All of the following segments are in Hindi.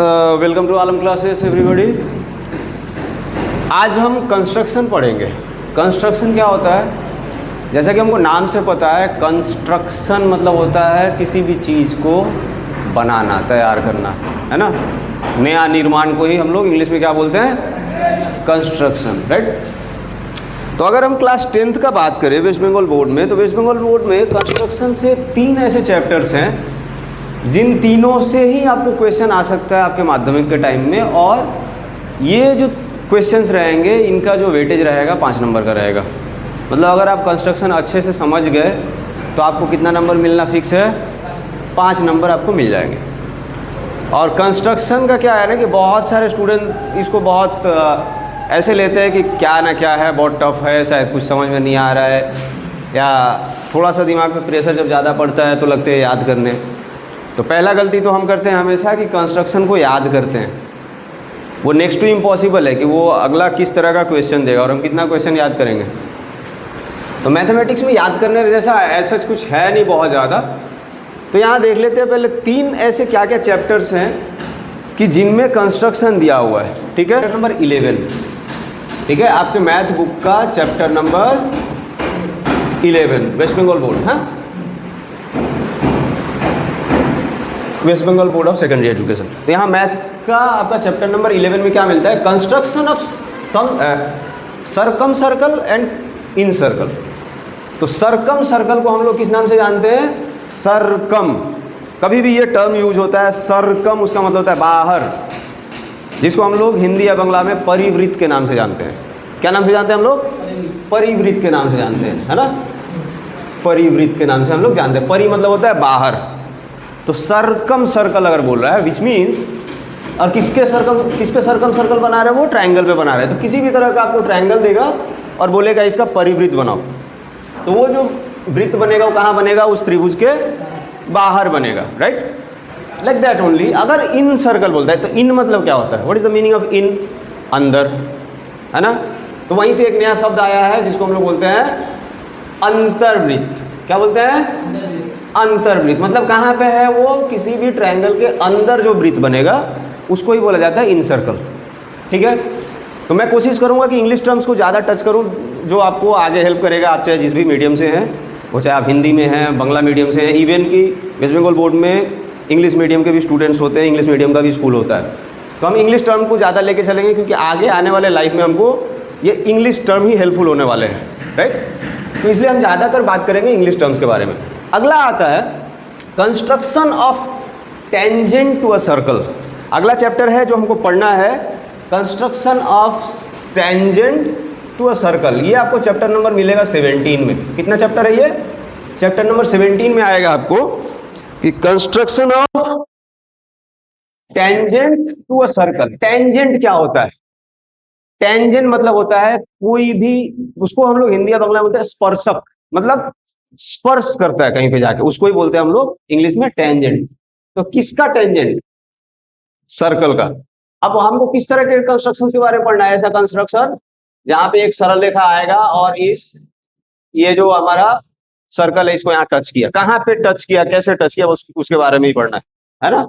Welcome to Alam classes everybody. आज हम कंस्ट्रक्शन पढ़ेंगे। कंस्ट्रक्शन क्या होता है? जैसा कि हमको नाम से पता है, कंस्ट्रक्शन मतलब होता है किसी भी चीज़ को बनाना, तैयार करना, है ना। नया निर्माण को ही हम लोग इंग्लिश में क्या बोलते हैं? Construction, right. तो अगर हम क्लास 10th का बात करें वेस्ट बंगाल बोर्ड में, तो वेस्ट बंगाल बोर्ड में कंस्ट्रक्शन से 3 ऐसे चैप्टर्स हैं जिन तीनों से ही आपको क्वेश्चन आ सकता है आपके माध्यमिक के टाइम में। और ये जो क्वेश्चंस रहेंगे इनका जो वेटेज रहेगा 5 नंबर का रहेगा। मतलब अगर आप कंस्ट्रक्शन अच्छे से समझ गए तो आपको कितना नंबर मिलना फिक्स है? 5 नंबर आपको मिल जाएंगे। और कंस्ट्रक्शन का क्या है ना कि बहुत सारे स्टूडेंट इसको बहुत ऐसे लेते हैं कि क्या ना क्या है, बहुत टफ है, शायद कुछ समझ में नहीं आ रहा है, या थोड़ा सा दिमाग पे प्रेशर जब ज़्यादा पड़ता है तो लगते हैं याद करने। तो पहला गलती तो हम करते हैं हमेशा कि कंस्ट्रक्शन को याद करते हैं। वो नेक्स्ट टू इम्पॉसिबल है कि वो अगला किस तरह का क्वेश्चन देगा और हम कितना क्वेश्चन याद करेंगे। तो मैथमेटिक्स में याद करने जैसा ऐसा कुछ है नहीं बहुत ज़्यादा। तो यहाँ देख लेते हैं पहले 3 ऐसे क्या क्या चैप्टर्स हैं कि जिनमें कंस्ट्रक्शन दिया हुआ है। ठीक है, नंबर 11, ठीक है, आपके मैथ बुक का chapter number 11 West Bengal board, हाँ, West Bengal board of secondary education. तो यहाँ मैथ का आपका चैप्टर नंबर 11 में क्या मिलता है? Construction of circum circle and in circle. तो सर्कम सर्कल को हम लोग किस नाम से जानते हैं? सर्कम। कभी भी ये टर्म यूज होता है सर्कम, उसका मतलब होता है बाहर, जिसको हम लोग हिंदी या बंगला में परिवृत्त के नाम से जानते हैं। क्या नाम से जानते हैं हम लोग? परिवृत्त के नाम से जानते हैं, है ना। परिवृत्त के नाम से हम लोग जानते हैं। परि मतलब होता है बाहर। तो सर्कम सर्कल अगर बोल रहा है विच मीन्स, और किस पे सर्कम सर्कल बना रहा है? वो ट्रायंगल पे बना रहा है। तो किसी भी तरह का आपको ट्रायंगल देगा और बोलेगा इसका परिवृत्त बनाओ, तो वो जो वृत्त बनेगा वो कहाँ बनेगा? उस त्रिभुज के बाहर बनेगा, राइट, लाइक दैट ओनली। अगर इन सर्कल बोलता है तो इन मतलब क्या होता है? What is the meaning of in? अंदर, है ना। तो वहीं से एक नया शब्द आया है जिसको हम लोग बोलते हैं अंतर्वृत्त। क्या बोलते हैं? अंतर्वृत्त। मतलब कहाँ पे है वो? किसी भी ट्रायंगल के अंदर जो वृत्त बनेगा उसको ही बोला जाता है इन सर्कल। ठीक है, तो मैं कोशिश करूँगा कि इंग्लिश टर्म्स को ज़्यादा टच करूँ, जो आपको आगे हेल्प करेगा। आप चाहे जिस भी मीडियम से हैं, वो चाहे आप हिंदी में हैं, बंगला मीडियम से हैं, इवन कि वेस्ट बंगाल बोर्ड में इंग्लिश मीडियम के भी स्टूडेंट्स होते हैं, इंग्लिश मीडियम का भी स्कूल होता है। तो हम इंग्लिश टर्म को ज़्यादा लेके चलेंगे क्योंकि आगे आने वाले लाइफ में हमको ये इंग्लिश टर्म ही हेल्पफुल होने वाले हैं, राइट। तो इसलिए हम ज़्यादातर बात करेंगे इंग्लिश टर्म्स के बारे में। अगला आता है construction of tangent to a circle. अगला चैप्टर है जो हमको पढ़ना है, construction of tangent to a circle. ये आपको चैप्टर नंबर मिलेगा 17 में। कितना चैप्टर है ये? चैप्टर नंबर 17 में आएगा आपको कि construction of tangent to a circle. Tangent क्या होता है? टेंजेंट मतलब होता है कोई भी, उसको हम लोग हिंदी या बंगला में बोलते हैं स्पर्शक, मतलब स्पर्श करता है कहीं पे जाके, उसको ही बोलते हैं हम लोग इंग्लिश में टेंजेंट। तो किसका टेंजेंट? सर्कल का। अब हमको किस तरह के कंस्ट्रक्शन के बारे में पढ़ना है? ऐसा कंस्ट्रक्शन जहां पे एक सरल रेखा आएगा और ये जो हमारा सर्कल है इसको यहाँ टच किया, कहाँ पे टच किया, कैसे टच किया, उसके बारे में ही पढ़ना है ना।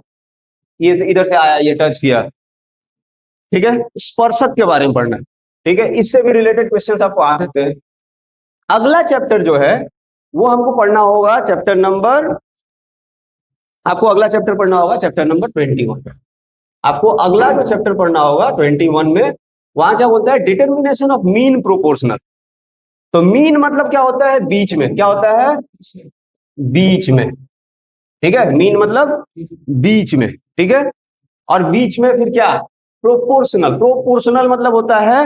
ये इधर से आया, ये टच किया, ठीक है, स्पर्शक के बारे में पढ़ना है। ठीक है, इससे भी रिलेटेड क्वेश्चंस आपको आ सकते हैं। अगला चैप्टर जो है वो हमको पढ़ना होगा चैप्टर नंबर, आपको अगला चैप्टर पढ़ना होगा चैप्टर नंबर 21। आपको अगला जो चैप्टर पढ़ना होगा 21 में, वहां क्या बोलता है? Determination of mean proportional. तो मीन मतलब क्या होता है? बीच में। क्या होता है? बीच में। ठीक है, मीन मतलब बीच में, ठीक है। और बीच में फिर क्या? प्रोपोर्शनल। प्रोपोर्शनल मतलब होता है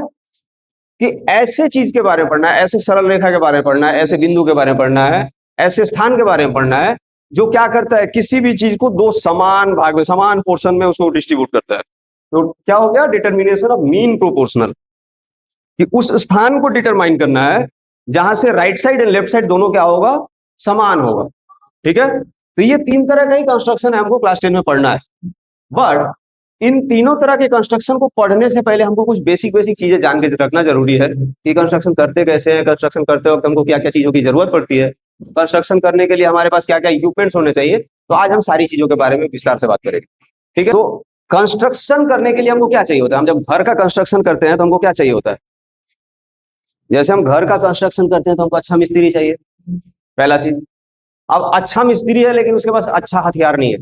कि ऐसे चीज के बारे में पढ़ना है, ऐसे सरल रेखा के बारे में पढ़ना है, ऐसे बिंदु के बारे में पढ़ना है, ऐसे स्थान के बारे में पढ़ना है जो क्या करता है? किसी भी चीज को 2 समान भाग में, समान पोर्शन में उसको डिस्ट्रीब्यूट करता है। तो क्या हो गया? डिटर्मिनेशन ऑफ मीन प्रोपोर्शनल, कि उस स्थान को डिटरमाइन करना है जहां से right side and left side दोनों क्या होगा? समान होगा। ठीक है, तो ये 3 तरह का ही कंस्ट्रक्शन है, हमको क्लास 10 में पढ़ना है। बट इन तीनों तरह के कंस्ट्रक्शन को पढ़ने से पहले हमको कुछ बेसिक चीजें जान के रखना जरूरी है कि कंस्ट्रक्शन करते कैसे हैं, कंस्ट्रक्शन करते वक्त हमको क्या क्या चीजों की जरूरत पड़ती है, कंस्ट्रक्शन करने के लिए हमारे पास क्या क्या इक्विपमेंट्स होने चाहिए। तो आज हम सारी चीजों के बारे में विस्तार से बात करेंगे। ठीक है, तो कंस्ट्रक्शन करने के लिए हमको क्या चाहिए होता है? हम जब घर का कंस्ट्रक्शन करते हैं तो हमको क्या चाहिए होता है? जैसे हम घर का कंस्ट्रक्शन करते हैं तो हमको अच्छा मिस्त्री चाहिए, पहला चीज। अब अच्छा मिस्त्री है लेकिन उसके पास अच्छा हथियार नहीं है,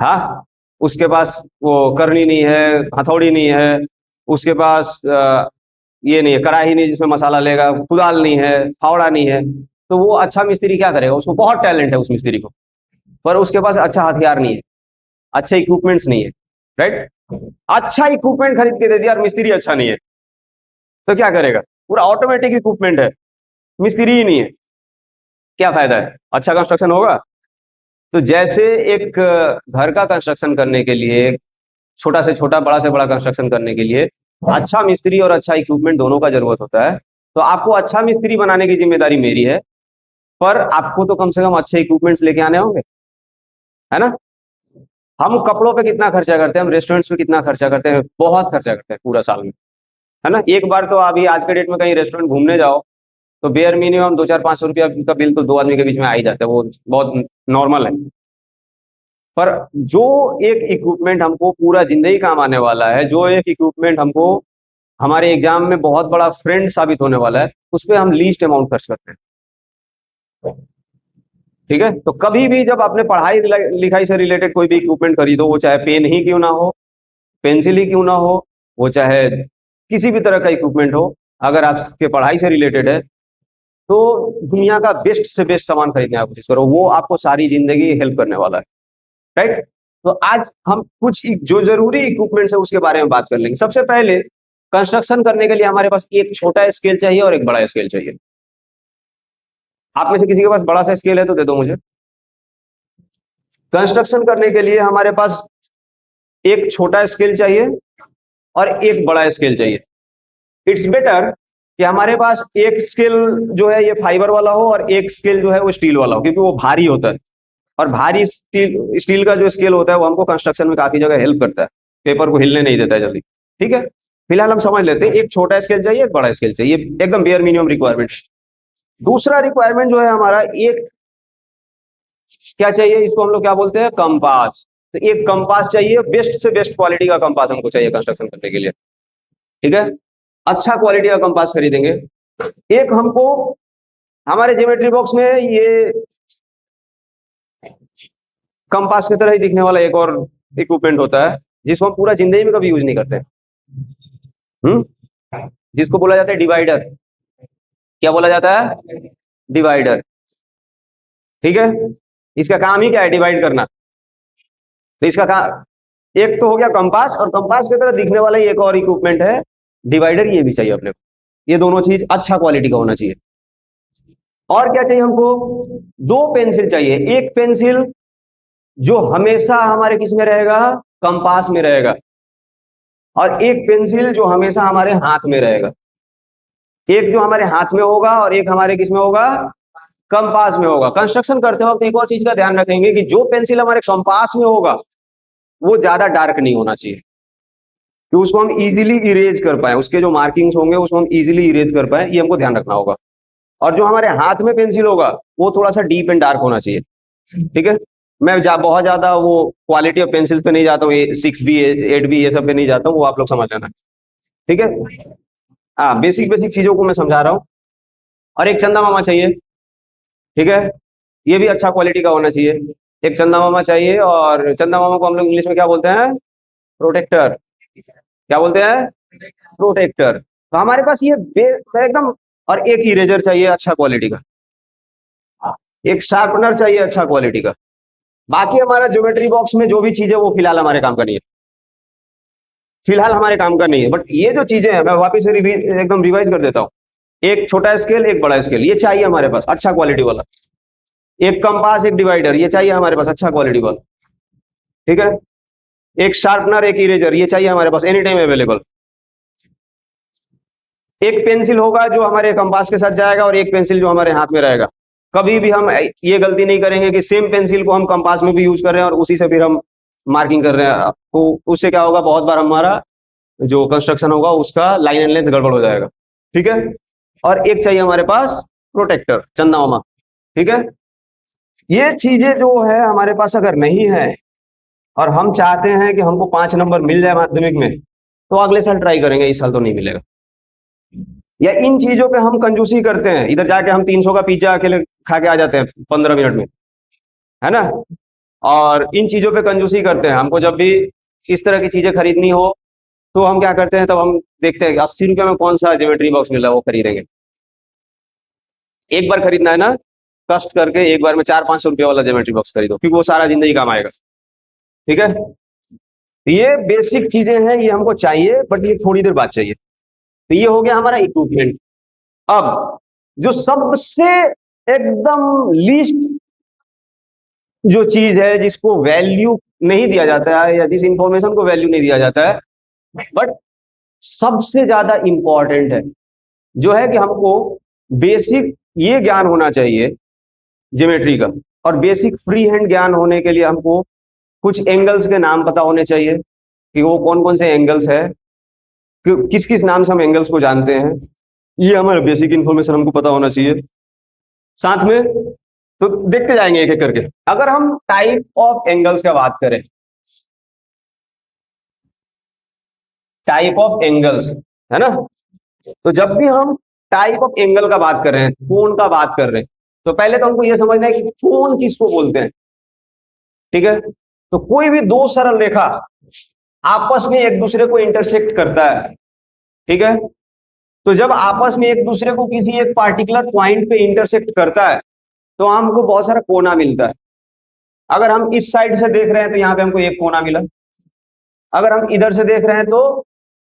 हाँ, उसके पास वो करनी नहीं है, हथौड़ी नहीं है, उसके पास ये नहीं है, कढ़ाई नहीं जिसमें मसाला लेगा, कुदाल नहीं है, फावड़ा नहीं है, तो वो अच्छा मिस्त्री क्या करेगा? उसको बहुत टैलेंट है उस मिस्त्री को, पर उसके पास अच्छा हथियार नहीं है, अच्छे इक्विपमेंट्स नहीं है, राइट? अच्छा इक्विपमेंट खरीद के दे दिया और मिस्त्री अच्छा नहीं है, तो क्या करेगा? पूरा ऑटोमेटिक इक्विपमेंट है, मिस्त्री ही नहीं है, क्या फायदा है? अच्छा कंस्ट्रक्शन होगा? तो जैसे एक घर का कंस्ट्रक्शन करने के लिए, छोटा से छोटा, बड़ा से बड़ा कंस्ट्रक्शन करने के लिए अच्छा मिस्त्री और अच्छा इक्विपमेंट दोनों का जरूरत होता है। तो आपको अच्छा मिस्त्री बनाने की जिम्मेदारी मेरी है, पर आपको तो कम से कम अच्छे इक्विपमेंट्स लेके आने होंगे, है ना? हम कपड़ों पे कितना खर्चा करते हैं, हम रेस्टोरेंट्स पे कितना खर्चा करते हैं? बहुत खर्चा करते हैं पूरा साल में, है ना? एक बार तो अभी आज के डेट में कहीं रेस्टोरेंट घूमने जाओ तो बेयर मिनिमम 200-500 रुपया का बिल तो दो आदमी के बीच में आ ही जाता है, वो बहुत नॉर्मल है। पर जो एक इक्विपमेंट हमको पूरा जिंदगी काम आने वाला है, जो एक इक्विपमेंट हमको हमारे एग्जाम में बहुत बड़ा फ्रेंड साबित होने वाला है, उस पर हम लीस्ट अमाउंट खर्च करते हैं, ठीक है? तो कभी भी जब आपने पढ़ाई लिखाई से रिलेटेड कोई भी इक्विपमेंट खरीदो, वो चाहे पेन ही क्यों ना हो, पेंसिल ही क्यों ना हो, वो चाहे किसी भी तरह का इक्विपमेंट हो, अगर आपके पढ़ाई से रिलेटेड है तो दुनिया का बेस्ट से बेस्ट सामान खरीदने की कोशिश करो, वो आपको सारी जिंदगी हेल्प करने वाला है, राइट? तो आज हम कुछ जो जरूरी इक्विपमेंट्स है उसके बारे में बात कर लेंगे। सबसे पहले, कंस्ट्रक्शन करने के लिए हमारे पास एक छोटा स्केल चाहिए और एक बड़ा स्केल चाहिए। आप में से किसी के पास बड़ा सा स्केल है तो दे दो मुझे। कंस्ट्रक्शन करने के लिए हमारे पास एक छोटा स्केल चाहिए और एक बड़ा स्केल चाहिए। इट्स बेटर कि हमारे पास एक स्केल जो है ये फाइबर वाला हो और एक स्केल जो है वो स्टील वाला हो, क्योंकि वो भारी होता है, और भारी स्टील स्टील का जो स्केल होता है वो हमको कंस्ट्रक्शन में काफी जगह हेल्प करता है, पेपर को हिलने नहीं देता है जल्दी, ठीक है? फिलहाल हम समझ लेते हैं, एक छोटा स्केल चाहिए, एक बड़ा स्केल चाहिए, एकदम बेयर मिनिमम रिक्वायरमेंट। दूसरा रिक्वायरमेंट जो है हमारा, एक क्या चाहिए, इसको हम लोग क्या बोलते हैं? कंपास। तो एक कंपास चाहिए, बेस्ट से बेस्ट क्वालिटी का कंपास हमको चाहिए कंस्ट्रक्शन करने के लिए, ठीक है? अच्छा क्वालिटी का कंपास खरीदेंगे। एक हमको हमारे ज्योमेट्री बॉक्स में ये कंपास की तरह ही दिखने वाला एक और इक्विपमेंट होता है जिसको हम पूरा जिंदगी में कभी यूज नहीं करते, जिसको बोला जाता है डिवाइडर। क्या बोला जाता है? डिवाइडर, ठीक है? इसका काम ही क्या है? डिवाइड करना। तो इसका काम, एक तो हो गया कंपास, और कंपास की तरह दिखने वाला ही एक और इक्विपमेंट है डिवाइडर, ये भी चाहिए अपने को। ये दोनों चीज अच्छा क्वालिटी का होना चाहिए। और क्या चाहिए हमको? दो पेंसिल चाहिए, एक पेंसिल जो हमेशा हमारे किस में रहेगा? कंपास में रहेगा, और एक पेंसिल जो हमेशा हमारे हाथ में रहेगा। एक जो हमारे हाथ में होगा और एक हमारे किस में होगा? कंपास में होगा। कंस्ट्रक्शन करते वक्त एक और चीज का ध्यान रखेंगे कि जो पेंसिल हमारे कंपास में होगा वो ज्यादा डार्क नहीं होना चाहिए, कि उसको हम इजीली इरेज कर पाए, उसके जो मार्किंग्स होंगे उसको हम इजीली इरेज कर पाए, ये हमको ध्यान रखना होगा। और जो हमारे हाथ में पेंसिल होगा वो थोड़ा सा डीप एंड डार्क होना चाहिए, ठीक है? मैं बहुत ज्यादा वो क्वालिटी ऑफ पेंसिल पे नहीं जाता हूँ, 6B 8B ये सब पे नहीं जाता हूँ, वो आप लोग समझ लेना, ठीक है? हाँ, बेसिक बेसिक चीजों को मैं समझा रहा हूँ। और एक चंदा मामा चाहिए, ठीक है? ये भी अच्छा क्वालिटी का होना चाहिए। एक चंदा मामा चाहिए, और चंदा मामा को हम लोग इंग्लिश में क्या बोलते हैं? प्रोटेक्टर। क्या बोलते हैं? प्रोटेक्टर। तो हमारे पास ये एकदम। और एक इरेजर चाहिए अच्छा क्वालिटी का, एक शार्पनर चाहिए अच्छा क्वालिटी का। बाकी हमारा ज्योमेट्री बॉक्स में जो भी चीज है वो फिलहाल हमारे काम का नहीं है, फिलहाल हमारे काम का नहीं है। बट ये जो चीजें हैं मैं वापस से एकदम रिवाइज कर देता हूँ। एक छोटा स्केल, एक बड़ा स्केल, ये चाहिए हमारे पास अच्छा क्वालिटी वाला। एक कंपास, एक डिवाइडर, ये चाहिए हमारे पास अच्छा क्वालिटी वाला, ठीक है? एक शार्पनर, एक इरेजर, ये चाहिए हमारे पास एनी टाइम अवेलेबल। एक पेंसिल होगा जो हमारे कंपास के साथ जाएगा, और एक पेंसिल जो हमारे हाथ में रहेगा। कभी भी हम ये गलती नहीं करेंगे कि सेम पेंसिल को हम कंपास में भी यूज कर रहे हैं और उसी से फिर हम मार्किंग कर रहे हैं, तो उससे क्या होगा? बहुत बार हमारा जो कंस्ट्रक्शन होगा उसका लाइन एंड लेंथ गड़बड़ हो जाएगा, ठीक है? और एक चाहिए हमारे पास प्रोटेक्टर, चंदा मामा, ठीक है? ये चीजें जो है हमारे पास अगर नहीं है और हम चाहते हैं कि हमको 5 नंबर मिल जाए माध्यमिक में, तो अगले साल ट्राई करेंगे, इस साल तो नहीं मिलेगा। या इन चीजों पे हम कंजूसी करते हैं, इधर जाके हम 300 का पिज्जा अकेले खा के आ जाते हैं 15 मिनट में, है ना। और इन चीजों पे कंजूसी करते हैं, हमको जब भी इस तरह की चीजें खरीदनी हो तो हम क्या करते हैं, तब हम देखते हैं 80 रुपये में कौन सा ज्योमेट्री बॉक्स मिल रहा है, वो खरीदेंगे। एक बार खरीदना है ना, कष्ट करके एक बार में 400-500 रुपये वाला ज्योमेट्री बॉक्स खरीदो, क्योंकि वो सारा जिंदगी काम आएगा। ठीक है, ये बेसिक चीजें हैं, ये हमको चाहिए, बट ये थोड़ी देर बाद चाहिए। तो ये हो गया हमारा इक्विपमेंट। अब जो सबसे एकदम लीस्ट जो चीज है, जिसको वैल्यू नहीं दिया जाता है, या जिस इंफॉर्मेशन को वैल्यू नहीं दिया जाता है, बट सबसे ज्यादा इंपॉर्टेंट है, जो है कि हमको बेसिक ये ज्ञान होना चाहिए ज्योमेट्री का। और बेसिक फ्री हैंड ज्ञान होने के लिए हमको कुछ एंगल्स के नाम पता होने चाहिए, कि वो कौन कौन से एंगल्स है, किस किस नाम से हम एंगल्स को जानते हैं। ये हमारा बेसिक इंफॉर्मेशन हमको पता होना चाहिए। साथ में तो देखते जाएंगे एक एक करके। अगर हम टाइप ऑफ एंगल्स का बात करें, टाइप ऑफ एंगल्स, है ना, तो जब भी हम टाइप ऑफ एंगल का बात कर रहे हैं, कोण का बात कर रहे हैं, तो पहले तो हमको यह समझना है कि कोण किसको बोलते हैं। ठीक है, तो कोई भी दो सरल रेखा आपस में एक दूसरे को इंटरसेक्ट करता है। ठीक है, तो जब आपस में एक दूसरे को किसी एक पार्टिकुलर पॉइंट पे इंटरसेक्ट करता है, तो हमको बहुत सारा कोना मिलता है। अगर हम इस साइड से देख रहे हैं तो यहाँ पे हमको एक कोना मिला, अगर हम इधर से देख रहे हैं तो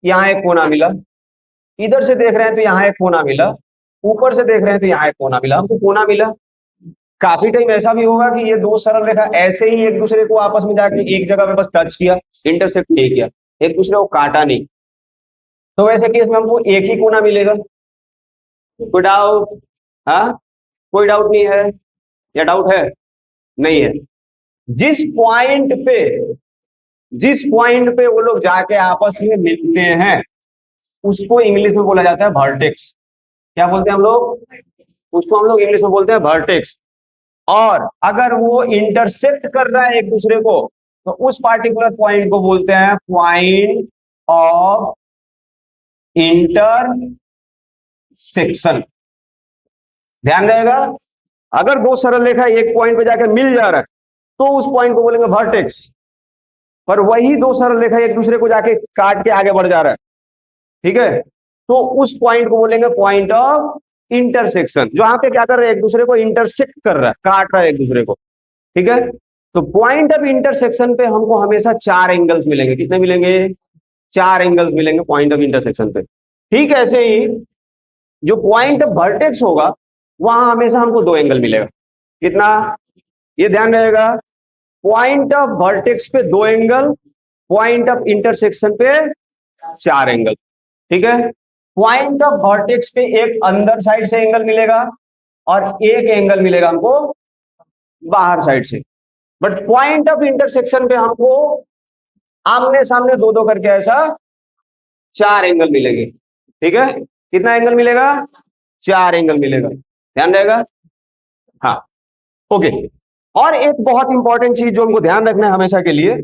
यहाँ एक कोना मिला, इधर से देख रहे हैं तो यहाँ एक कोना मिला, ऊपर से देख रहे हैं तो यहाँ एक कोना मिला, हमको कोना मिला। काफी टाइम ऐसा भी होगा कि ये दो सरल रेखा ऐसे ही एक दूसरे को आपस में जाकर एक जगह पे बस टच किया, इंटरसेक्ट नहीं किया, एक दूसरे को काटा नहीं, तो वैसे केस में हमको एक ही कोना मिलेगा। कोई डाउट? हाँ, कोई डाउट नहीं है, या डाउट है? नहीं है। जिस पॉइंट पे जिस पॉइंट पे वो लोग जाके आपस में मिलते हैं, उसको इंग्लिश में बोला जाता है वर्टेक्स। क्या बोलते हैं हम लोग? उसको हम लोग इंग्लिश में बोलते हैं वर्टेक्स। और अगर वो इंटरसेक्ट कर रहा है एक दूसरे को, तो उस पार्टिकुलर पॉइंट को बोलते हैं पॉइंट ऑफ इंटरसेक्शन। ध्यान रहेगा, अगर दो सरल रेखा एक पॉइंट पे जाकर मिल जा रहा है, तो उस पॉइंट को बोलेंगे वर्टेक्स। पर वही दो सरल रेखा एक दूसरे को जाके काट के आगे बढ़ जा रहा है, ठीक है, तो उस पॉइंट को बोलेंगे पॉइंट ऑफ इंटरसेक्शन। जो यहाँ पे क्या कर रहे हैं, एक दूसरे को इंटरसेक्ट कर रहा है, काट रहा है एक दूसरे को। ठीक है, तो पॉइंट ऑफ इंटरसेक्शन पे हमको हमेशा 4 एंगल्स मिलेंगे। कितने मिलेंगे? 4 एंगल्स मिलेंगे पॉइंट ऑफ इंटरसेक्शन पे। ठीक ऐसे ही जो पॉइंट ऑफ वर्टेक्स होगा, वहां हमेशा हमको 2 एंगल मिलेगा। कितना? ये ध्यान रहेगा, पॉइंट ऑफ वर्टेक्स पे 2 एंगल, पॉइंट ऑफ इंटरसेक्शन पे 4 एंगल। ठीक है, पॉइंट ऑफ वर्टेक्स पे एक अंदर साइड से एंगल मिलेगा, और एक एंगल मिलेगा हमको बाहर साइड से। बट पॉइंट ऑफ इंटरसेक्शन पे हमको आमने सामने दो दो करके ऐसा 4 एंगल मिलेंगे। ठीक है, कितना एंगल मिलेगा? 4 एंगल मिलेगा। ध्यान रहेगा? हाँ, ओके। और एक बहुत इंपॉर्टेंट चीज जो हमको ध्यान रखना है हमेशा के लिए,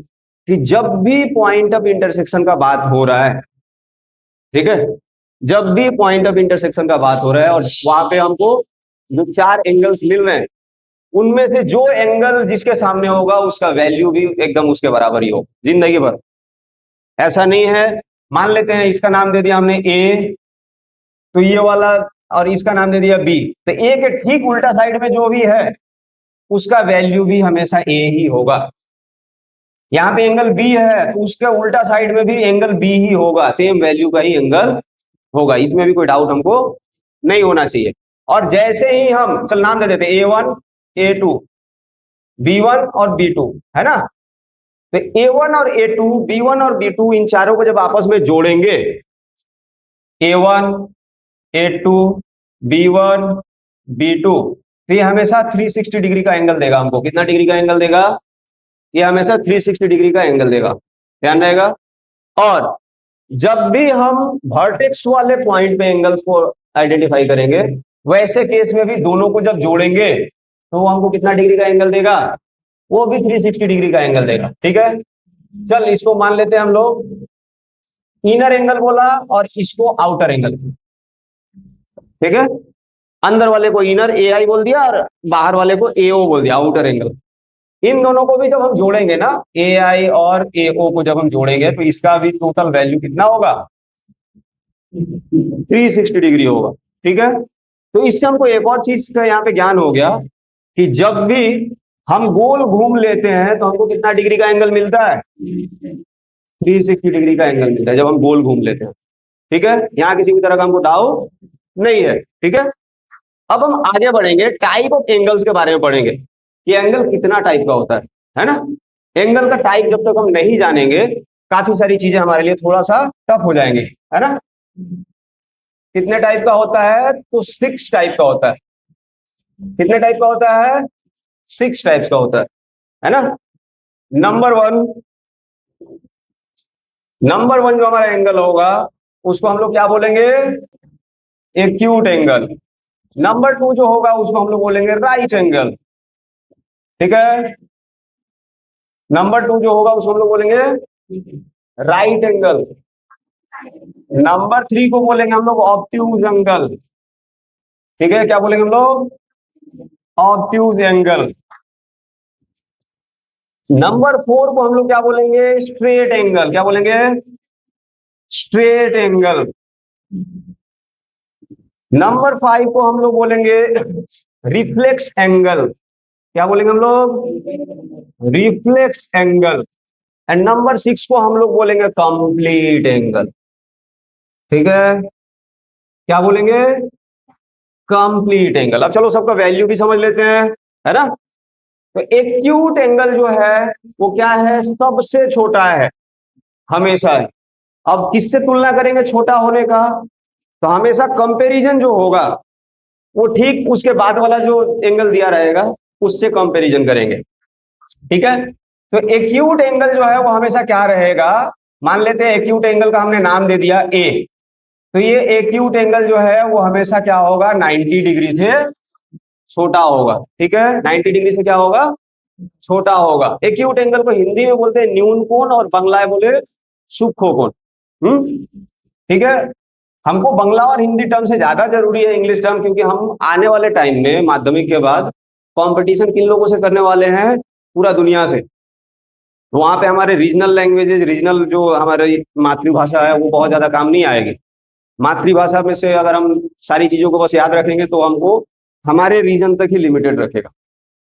कि जब भी पॉइंट ऑफ इंटरसेक्शन का बात हो रहा है, ठीक है, जब भी पॉइंट ऑफ इंटरसेक्शन का बात हो रहा है और वहां पे हमको जो 4 एंगल्स मिल रहे हैं, उनमें से जो एंगल जिसके सामने होगा उसका वैल्यू भी एकदम उसके बराबर ही हो जिंदगी भर। ऐसा नहीं है, मान लेते हैं इसका नाम दे दिया हमने ए, तो ये वाला, और इसका नाम दे दिया बी, तो ए के ठीक उल्टा साइड में जो भी है उसका वैल्यू भी हमेशा ए ही होगा। यहाँ पे एंगल बी है, तो उसके उल्टा साइड में भी एंगल बी ही होगा, सेम वैल्यू का ही एंगल होगा। इसमें भी कोई डाउट हमको नहीं होना चाहिए। और जैसे ही हम, चल नाम दे देते A1 A2 B1 और B2, है ना, तो A1 और A2 B1 और B2 इन चारों को जब आपस में जोड़ेंगे, A1 A2 B1 B2, तो ये हमेशा 360 डिग्री का एंगल देगा हमको। कितना डिग्री का एंगल देगा? ये हमेशा 360 डिग्री का एंगल देगा। ध्यान रहेगा। और जब भी हम वर्टेक्स वाले पॉइंट पे एंगल्स को आइडेंटिफाई करेंगे, वैसे केस में भी दोनों को जब जोड़ेंगे तो वो हमको कितना डिग्री का एंगल देगा? वो भी 360 डिग्री का एंगल देगा। ठीक है, चल इसको मान लेते हैं हम लोग इनर एंगल बोला और इसको आउटर एंगल। ठीक है, अंदर वाले को इनर ए आई बोल दिया और बाहर वाले को ए ओ बोल दिया, आउटर एंगल। इन दोनों को भी जब हम जोड़ेंगे ना, ए आई और ए ओ को जब हम जोड़ेंगे तो इसका भी टोटल वैल्यू कितना होगा, 360 डिग्री होगा। ठीक है, तो इससे हमको एक और चीज का यहाँ पे ज्ञान हो गया कि जब भी हम गोल घूम लेते हैं तो हमको कितना डिग्री का एंगल मिलता है, 360 डिग्री का एंगल मिलता है जब हम गोल घूम लेते हैं। ठीक है, यहाँ किसी भी तरह का हमको डाउट नहीं है। ठीक है, अब हम आगे बढ़ेंगे, टाइप ऑफ एंगल्स के बारे में पढ़ेंगे कि एंगल कितना टाइप का होता है ना। एंगल का टाइप जब तक हम नहीं जानेंगे, काफी सारी चीजें हमारे लिए थोड़ा सा टफ हो जाएंगी, है ना। कितने टाइप का होता है, तो 6 टाइप का होता है। कितने टाइप का होता है, 6 टाइप्स का होता है ना। नंबर 1 जो हमारा एंगल होगा उसको हम लोग क्या बोलेंगे, एक्यूट एंगल। नंबर 2 जो होगा उसको हम लोग बोलेंगे राइट एंगल। ठीक है, नंबर 2 जो होगा उसको हम लोग बोलेंगे राइट एंगल। नंबर 3 को बोलेंगे हम लोग ऑब्ट्यूज एंगल। ठीक है, क्या बोलेंगे हम लोग, ऑब्ट्यूज एंगल। नंबर 4 को हम लोग क्या बोलेंगे, स्ट्रेट एंगल। क्या बोलेंगे, स्ट्रेट एंगल। नंबर 5 को हम लोग बोलेंगे रिफ्लेक्स एंगल। क्या बोलेंगे हम लोग, रिफ्लेक्स एंगल। एंड नंबर 6 को हम लोग बोलेंगे कंप्लीट एंगल। ठीक है, क्या बोलेंगे, कंप्लीट एंगल। अब चलो सबका वैल्यू भी समझ लेते हैं, है ना। तो एक्यूट एंगल जो है वो क्या है, सबसे छोटा है हमेशा। अब किससे तुलना करेंगे छोटा होने का, तो हमेशा कंपैरिजन जो होगा वो ठीक उसके बाद वाला जो एंगल दिया रहेगा उससे कंपैरिजन करेंगे। ठीक है, तो एक्यूट एंगल जो है वो हमेशा क्या रहेगा, मान लेते हैं एक्यूट एंगल का हमने नाम दे दिया ए, तो ये एक्यूट एंगल जो है वो हमेशा क्या होगा, 90 डिग्री से छोटा होगा। ठीक है, 90 डिग्री से क्या होगा, छोटा होगा। एक्यूट एंगल को हिंदी में बोलते हैं न्यून कोण और बांग्ला में बोले सूक्ष्म कोण। ठीक है, हमको बांग्ला और हिंदी टर्म से ज्यादा जरूरी है इंग्लिश टर्म, क्योंकि हम आने वाले टाइम में माध्यमिक के बाद कंपटीशन किन लोगों से करने वाले हैं, पूरा दुनिया से। तो वहां पे हमारे रीजनल लैंग्वेजेस, रीजनल जो हमारी मातृभाषा है वो बहुत ज्यादा काम नहीं आएगी। मातृभाषा में से अगर हम सारी चीजों को बस याद रखेंगे तो हमको हमारे रीजन तक ही लिमिटेड रखेगा।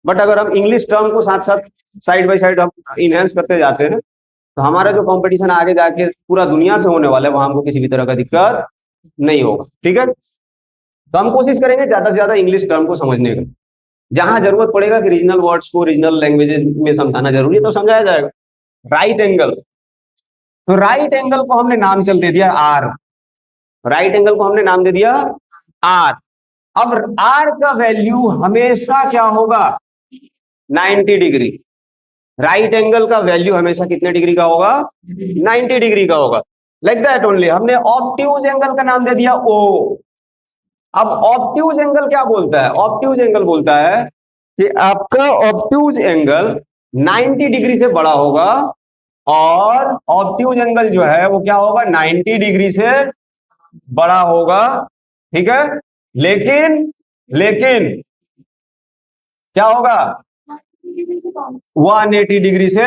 बट अगर हम इंग्लिश टर्म को साथ साथ साइड बाय साइड हम इनहेंस करते जाते हैं तो हमारा जो कंपटीशन आगे जाके पूरा दुनिया से होने वाला है वहां हमको किसी भी तरह का दिक्कत नहीं होगा। ठीक है, तो हम कोशिश करेंगे ज्यादा से ज्यादा इंग्लिश टर्म को समझने का। जहां जरूरत पड़ेगा कि रीजनल वर्ड्स को रीजनल लैंग्वेजेस में समझाना जरूरी है तो समझाया जाएगा। राइट एंगल, तो राइट एंगल को हमने नाम चल दे दिया आर। राइट एंगल को हमने नाम दे दिया आर। अब आर का वैल्यू हमेशा क्या होगा, 90 डिग्री। राइट एंगल का वैल्यू हमेशा कितने डिग्री का होगा, 90 डिग्री का होगा। Like that only. हमने ऑब्ट्यूज एंगल का नाम दे दिया ओ। अब ऑब्ट्यूज एंगल क्या बोलता है, ऑब्ट्यूज एंगल बोलता है कि आपका ऑब्ट्यूज एंगल 90 डिग्री से बड़ा होगा और ऑब्ट्यूज एंगल जो है वो क्या होगा, 90 डिग्री से बड़ा होगा। ठीक है, लेकिन लेकिन क्या होगा, 180 डिग्री से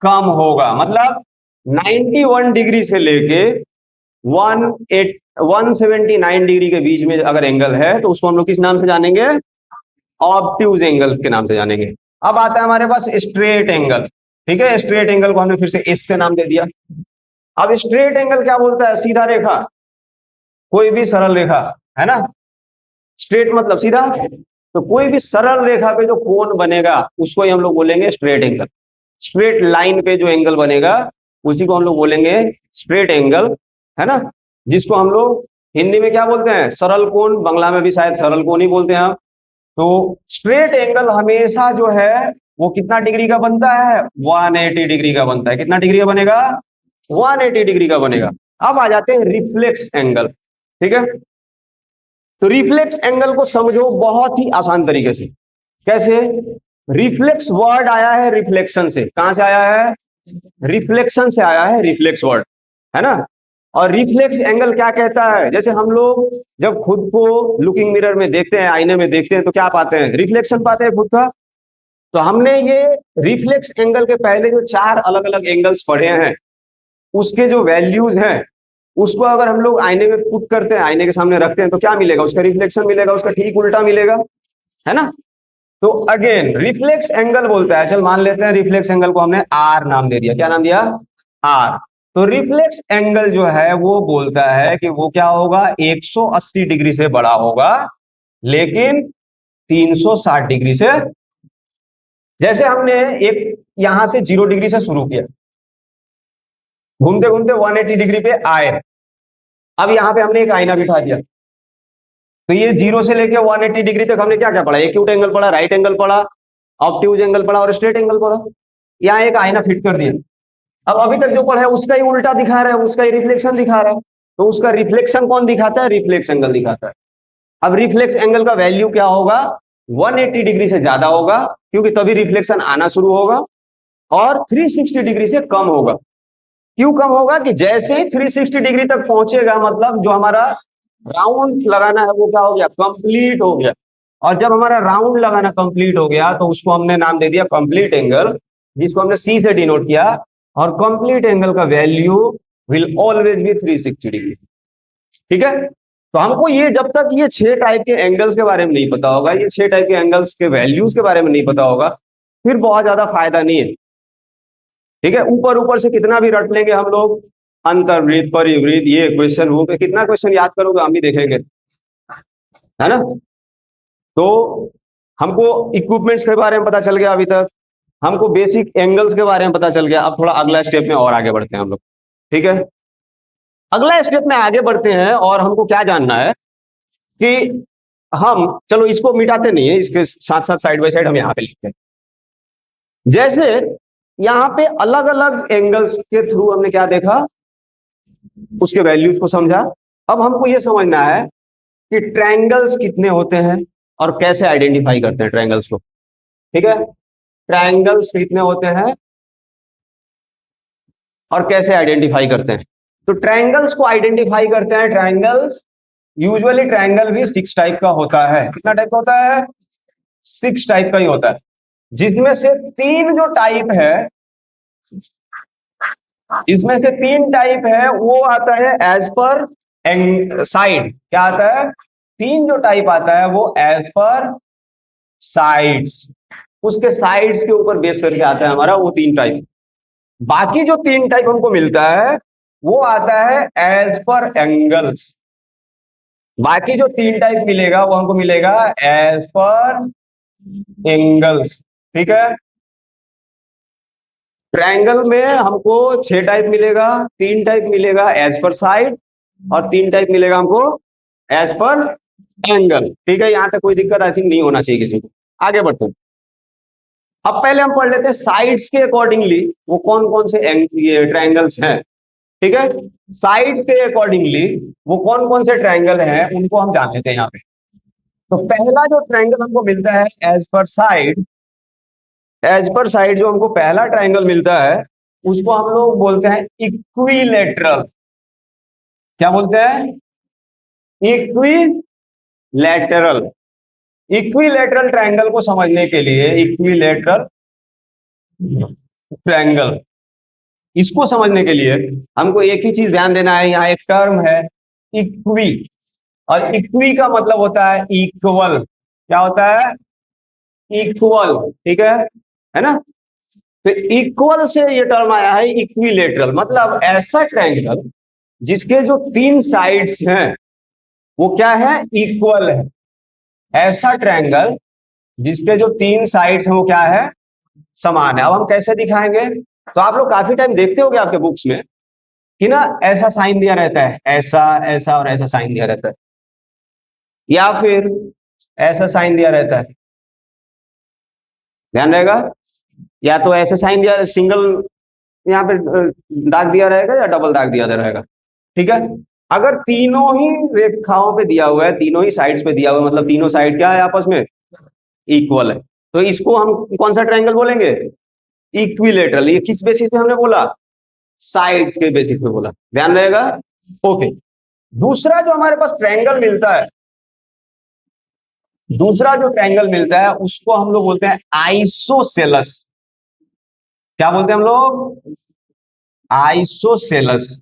कम होगा। मतलब 91 डिग्री से लेके 179 डिग्री के बीच में अगर एंगल है तो उसको हम लोग किस नाम से जानेंगे, ऑब्ट्यूज एंगल के नाम से जानेंगे। अब आता है हमारे पास स्ट्रेट एंगल। ठीक है, स्ट्रेट एंगल को हमने फिर से एस से नाम दे दिया। अब स्ट्रेट एंगल क्या बोलता है, सीधा रेखा, कोई भी सरल रेखा, है ना। स्ट्रेट मतलब सीधा, तो कोई भी सरल रेखा पे जो कोण बनेगा उसको ही हम लोग बोलेंगे स्ट्रेट एंगल। स्ट्रेट लाइन पे जो एंगल बनेगा उसी को हम लोग बोलेंगे स्ट्रेट एंगल, है ना। जिसको हम लोग हिंदी में क्या बोलते हैं, सरल कोण, बांग्ला में भी शायद सरल कोण ही बोलते हैं। तो स्ट्रेट एंगल हमेशा जो है वो कितना डिग्री का बनता है, 180 डिग्री का बनता है। कितना डिग्री का बनेगा, 180 डिग्री का बनेगा। अब आ जाते हैं रिफ्लेक्स एंगल। ठीक है, तो रिफ्लेक्स एंगल को समझो बहुत ही आसान तरीके से। कैसे, रिफ्लेक्स वर्ड आया है रिफ्लेक्शन से, कहां से आया है? रिफ्लेक्शन से आया है, रिफ्लेक्स वर्ड, है ना। और रिफ्लेक्स एंगल क्या कहता है? जैसे हम लोग जब खुद को लुकिंग मिरर में देखते हैं, आईने में देखते हैं, तो क्या पाते हैं? रिफ्लेक्शन पाते हैं खुद का। तो हमने ये रिफ्लेक्स एंगल के पहले जो चार अलग अलग एंगल्स पढ़े हैं, उसके जो वैल्यूज हैं, उसको अगर हम लोग आईने में पुट करते हैं, आईने के सामने रखते हैं, तो क्या मिलेगा? उसका रिफ्लेक्शन मिलेगा, उसका ठीक उल्टा मिलेगा, है ना। तो अगेन रिफ्लेक्स एंगल बोलता है, चल मान लेते हैं रिफ्लेक्स एंगल को हमने आर नाम दे दिया। क्या नाम दिया? आर। तो रिफ्लेक्स एंगल जो है वो बोलता है कि वो क्या होगा? 180 डिग्री से बड़ा होगा, लेकिन 360 डिग्री से, जैसे हमने एक यहां से 0 डिग्री से शुरू किया, घूमते घूमते 180 डिग्री पे आए, अब यहां पे हमने एक आईना बिठा दिया, तो ये 0 से लेके 180 डिग्री तक हमने क्या क्या पढ़ा? एक्यूट एंगल पढ़ा, राइट एंगल पढ़ा, ऑब्ट्यूज एंगल पढ़ा और स्ट्रेट एंगल पढ़ा। यहाँ एक आईना फिट कर दिया, अब अभी तक जो पढ़ा है उसका ही उल्टा दिखा रहा है, उसका ही रिफ्लेक्शन दिखा रहा है। तो उसका रिफ्लेक्शन कौन दिखाता है? रिफ्लेक्स एंगल दिखाता है। अब रिफ्लेक्स एंगल का वैल्यू क्या होगा? 180 डिग्री से ज्यादा होगा, क्योंकि तभी रिफ्लेक्शन आना शुरू होगा, और 360 डिग्री से कम होगा। क्यों कम होगा? कि जैसे ही 360 डिग्री तक पहुंचेगा, मतलब जो हमारा राउंड लगाना है वो क्या हो गया? कंप्लीट हो गया। और जब हमारा राउंड लगाना कंप्लीट हो गया, तो उसको हमने नाम दे दिया कंप्लीट एंगल, जिसको हमने सी से डिनोट किया। और कंप्लीट एंगल का value will always be 360 degree. ठीक है। तो हमको ये, जब तक ये 6 टाइप के एंगल्स के बारे में नहीं पता होगा, ये 6 टाइप के एंगल्स के वैल्यूज के बारे में नहीं पता होगा, फिर बहुत ज्यादा फायदा नहीं है। ठीक है। ऊपर ऊपर से कितना भी रट लेंगे हम लोग, अंतर्वृत्त, परिवृत्त, ये क्वेश्चन वो, कितना क्वेश्चन याद करोगे हम भी देखेंगे, है ना। तो हमको इक्विपमेंट्स के बारे में पता चल गया अभी तक, हमको बेसिक एंगल्स के बारे में पता चल गया। अब थोड़ा अगला स्टेप में और आगे बढ़ते हैं हम लोग। ठीक है। अगला स्टेप में आगे बढ़ते हैं, और हमको क्या जानना है कि हम, चलो इसको मिटाते नहीं है, इसके साथ साथ साइड बाय साइड हम यहाँ पे लिखते हैं। जैसे यहाँ पे अलग अलग एंगल्स के थ्रू हमने क्या देखा? उसके वैल्यूज को समझा। अब हमको ये समझना है कि ट्रायंगल्स कितने होते हैं और कैसे आइडेंटिफाई करते हैं ट्रायंगल्स को। ठीक है। ट्रायंगल्स कितने होते हैं और कैसे आइडेंटिफाई करते हैं? तो ट्रायंगल्स को आइडेंटिफाई करते हैं। ट्रायंगल्स यूजुअली, ट्रायंगल भी 6 टाइप का होता है। कितना टाइप का होता है? 6 टाइप का ही होता है, जिसमें से 3 जो टाइप है, इसमें से 3 टाइप है वो आता है एज पर साइड। क्या आता है? 3 जो टाइप आता है वो एज पर साइड्स, उसके साइड्स के ऊपर बेस करके आता है हमारा वो 3 टाइप। बाकी जो 3 टाइप हमको मिलता है वो आता है एज पर एंगल्स। बाकी जो 3 टाइप मिलेगा वो हमको मिलेगा एज पर एंगल्स। ठीक है। ट्रायंगल में हमको 6 टाइप मिलेगा, 3 टाइप मिलेगा एज पर साइड, और 3 टाइप मिलेगा हमको एज पर एंगल। ठीक है। यहां तक कोई दिक्कत आई थिंक नहीं होना चाहिए किसी को। आगे बढ़ते हैं। अब पहले हम पढ़ लेते हैं साइड्स के अकॉर्डिंगली वो कौन कौन से ये ट्रायंगल्स हैं। ठीक है। साइड्स के अकॉर्डिंगली वो कौन कौन से ट्रायंगल हैं उनको हम जान लेते हैं यहाँ पे। तो पहला जो ट्रायंगल हमको मिलता है as per side, as per side जो हमको पहला ट्रायंगल मिलता है उसको हम लोग बोलते हैं इक्विलेटरल। क्या बोलते हैं? इक्विलेटरल। इक्विलेटरल ट्रायंगल को समझने के लिए, इक्विलेटरल ट्रायंगल, इसको समझने के लिए हमको एक ही चीज ध्यान देना है। यहाँ एक टर्म है इक्वी, और इक्वी का मतलब होता है इक्वल। क्या होता है? इक्वल। ठीक है ना। तो इक्वल से ये टर्म आया है इक्विलेटरल, मतलब ऐसा ट्रायंगल जिसके जो 3 साइड्स हैं वो क्या है? इक्वल है। ऐसा ट्रायंगल जिसके जो 3 साइड्स हैं वो क्या है? समान है। अब हम कैसे दिखाएंगे? तो आप लोग काफी टाइम देखते होंगे आपके बुक्स में कि ना ऐसा साइन दिया रहता है, ऐसा, ऐसा और ऐसा साइन दिया रहता है, या फिर ऐसा साइन दिया रहता है। ध्यान रहेगा, या तो ऐसे साइन दिया, सिंगल यहाँ पे दाग दिया रहेगा, या डबल दाग दिया रहेगा। ठीक है। अगर तीनों ही रेखाओं पे दिया हुआ है, तीनों ही साइड्स पे दिया हुआ है, मतलब तीनों साइड क्या है? आपस में इक्वल है। तो इसको हम कौन सा ट्रायंगल बोलेंगे? इक्विलेटरल। ये किस बेसिस पे हमने बोला? साइड्स के बेसिस पे बोला, ध्यान रहेगा। ओके, दूसरा जो हमारे पास ट्रायंगल मिलता है, दूसरा जो ट्रायंगल मिलता है उसको हम लोग बोलते हैं आइसोसेलस। क्या बोलते हैं हम लोग? आइसोसेलस।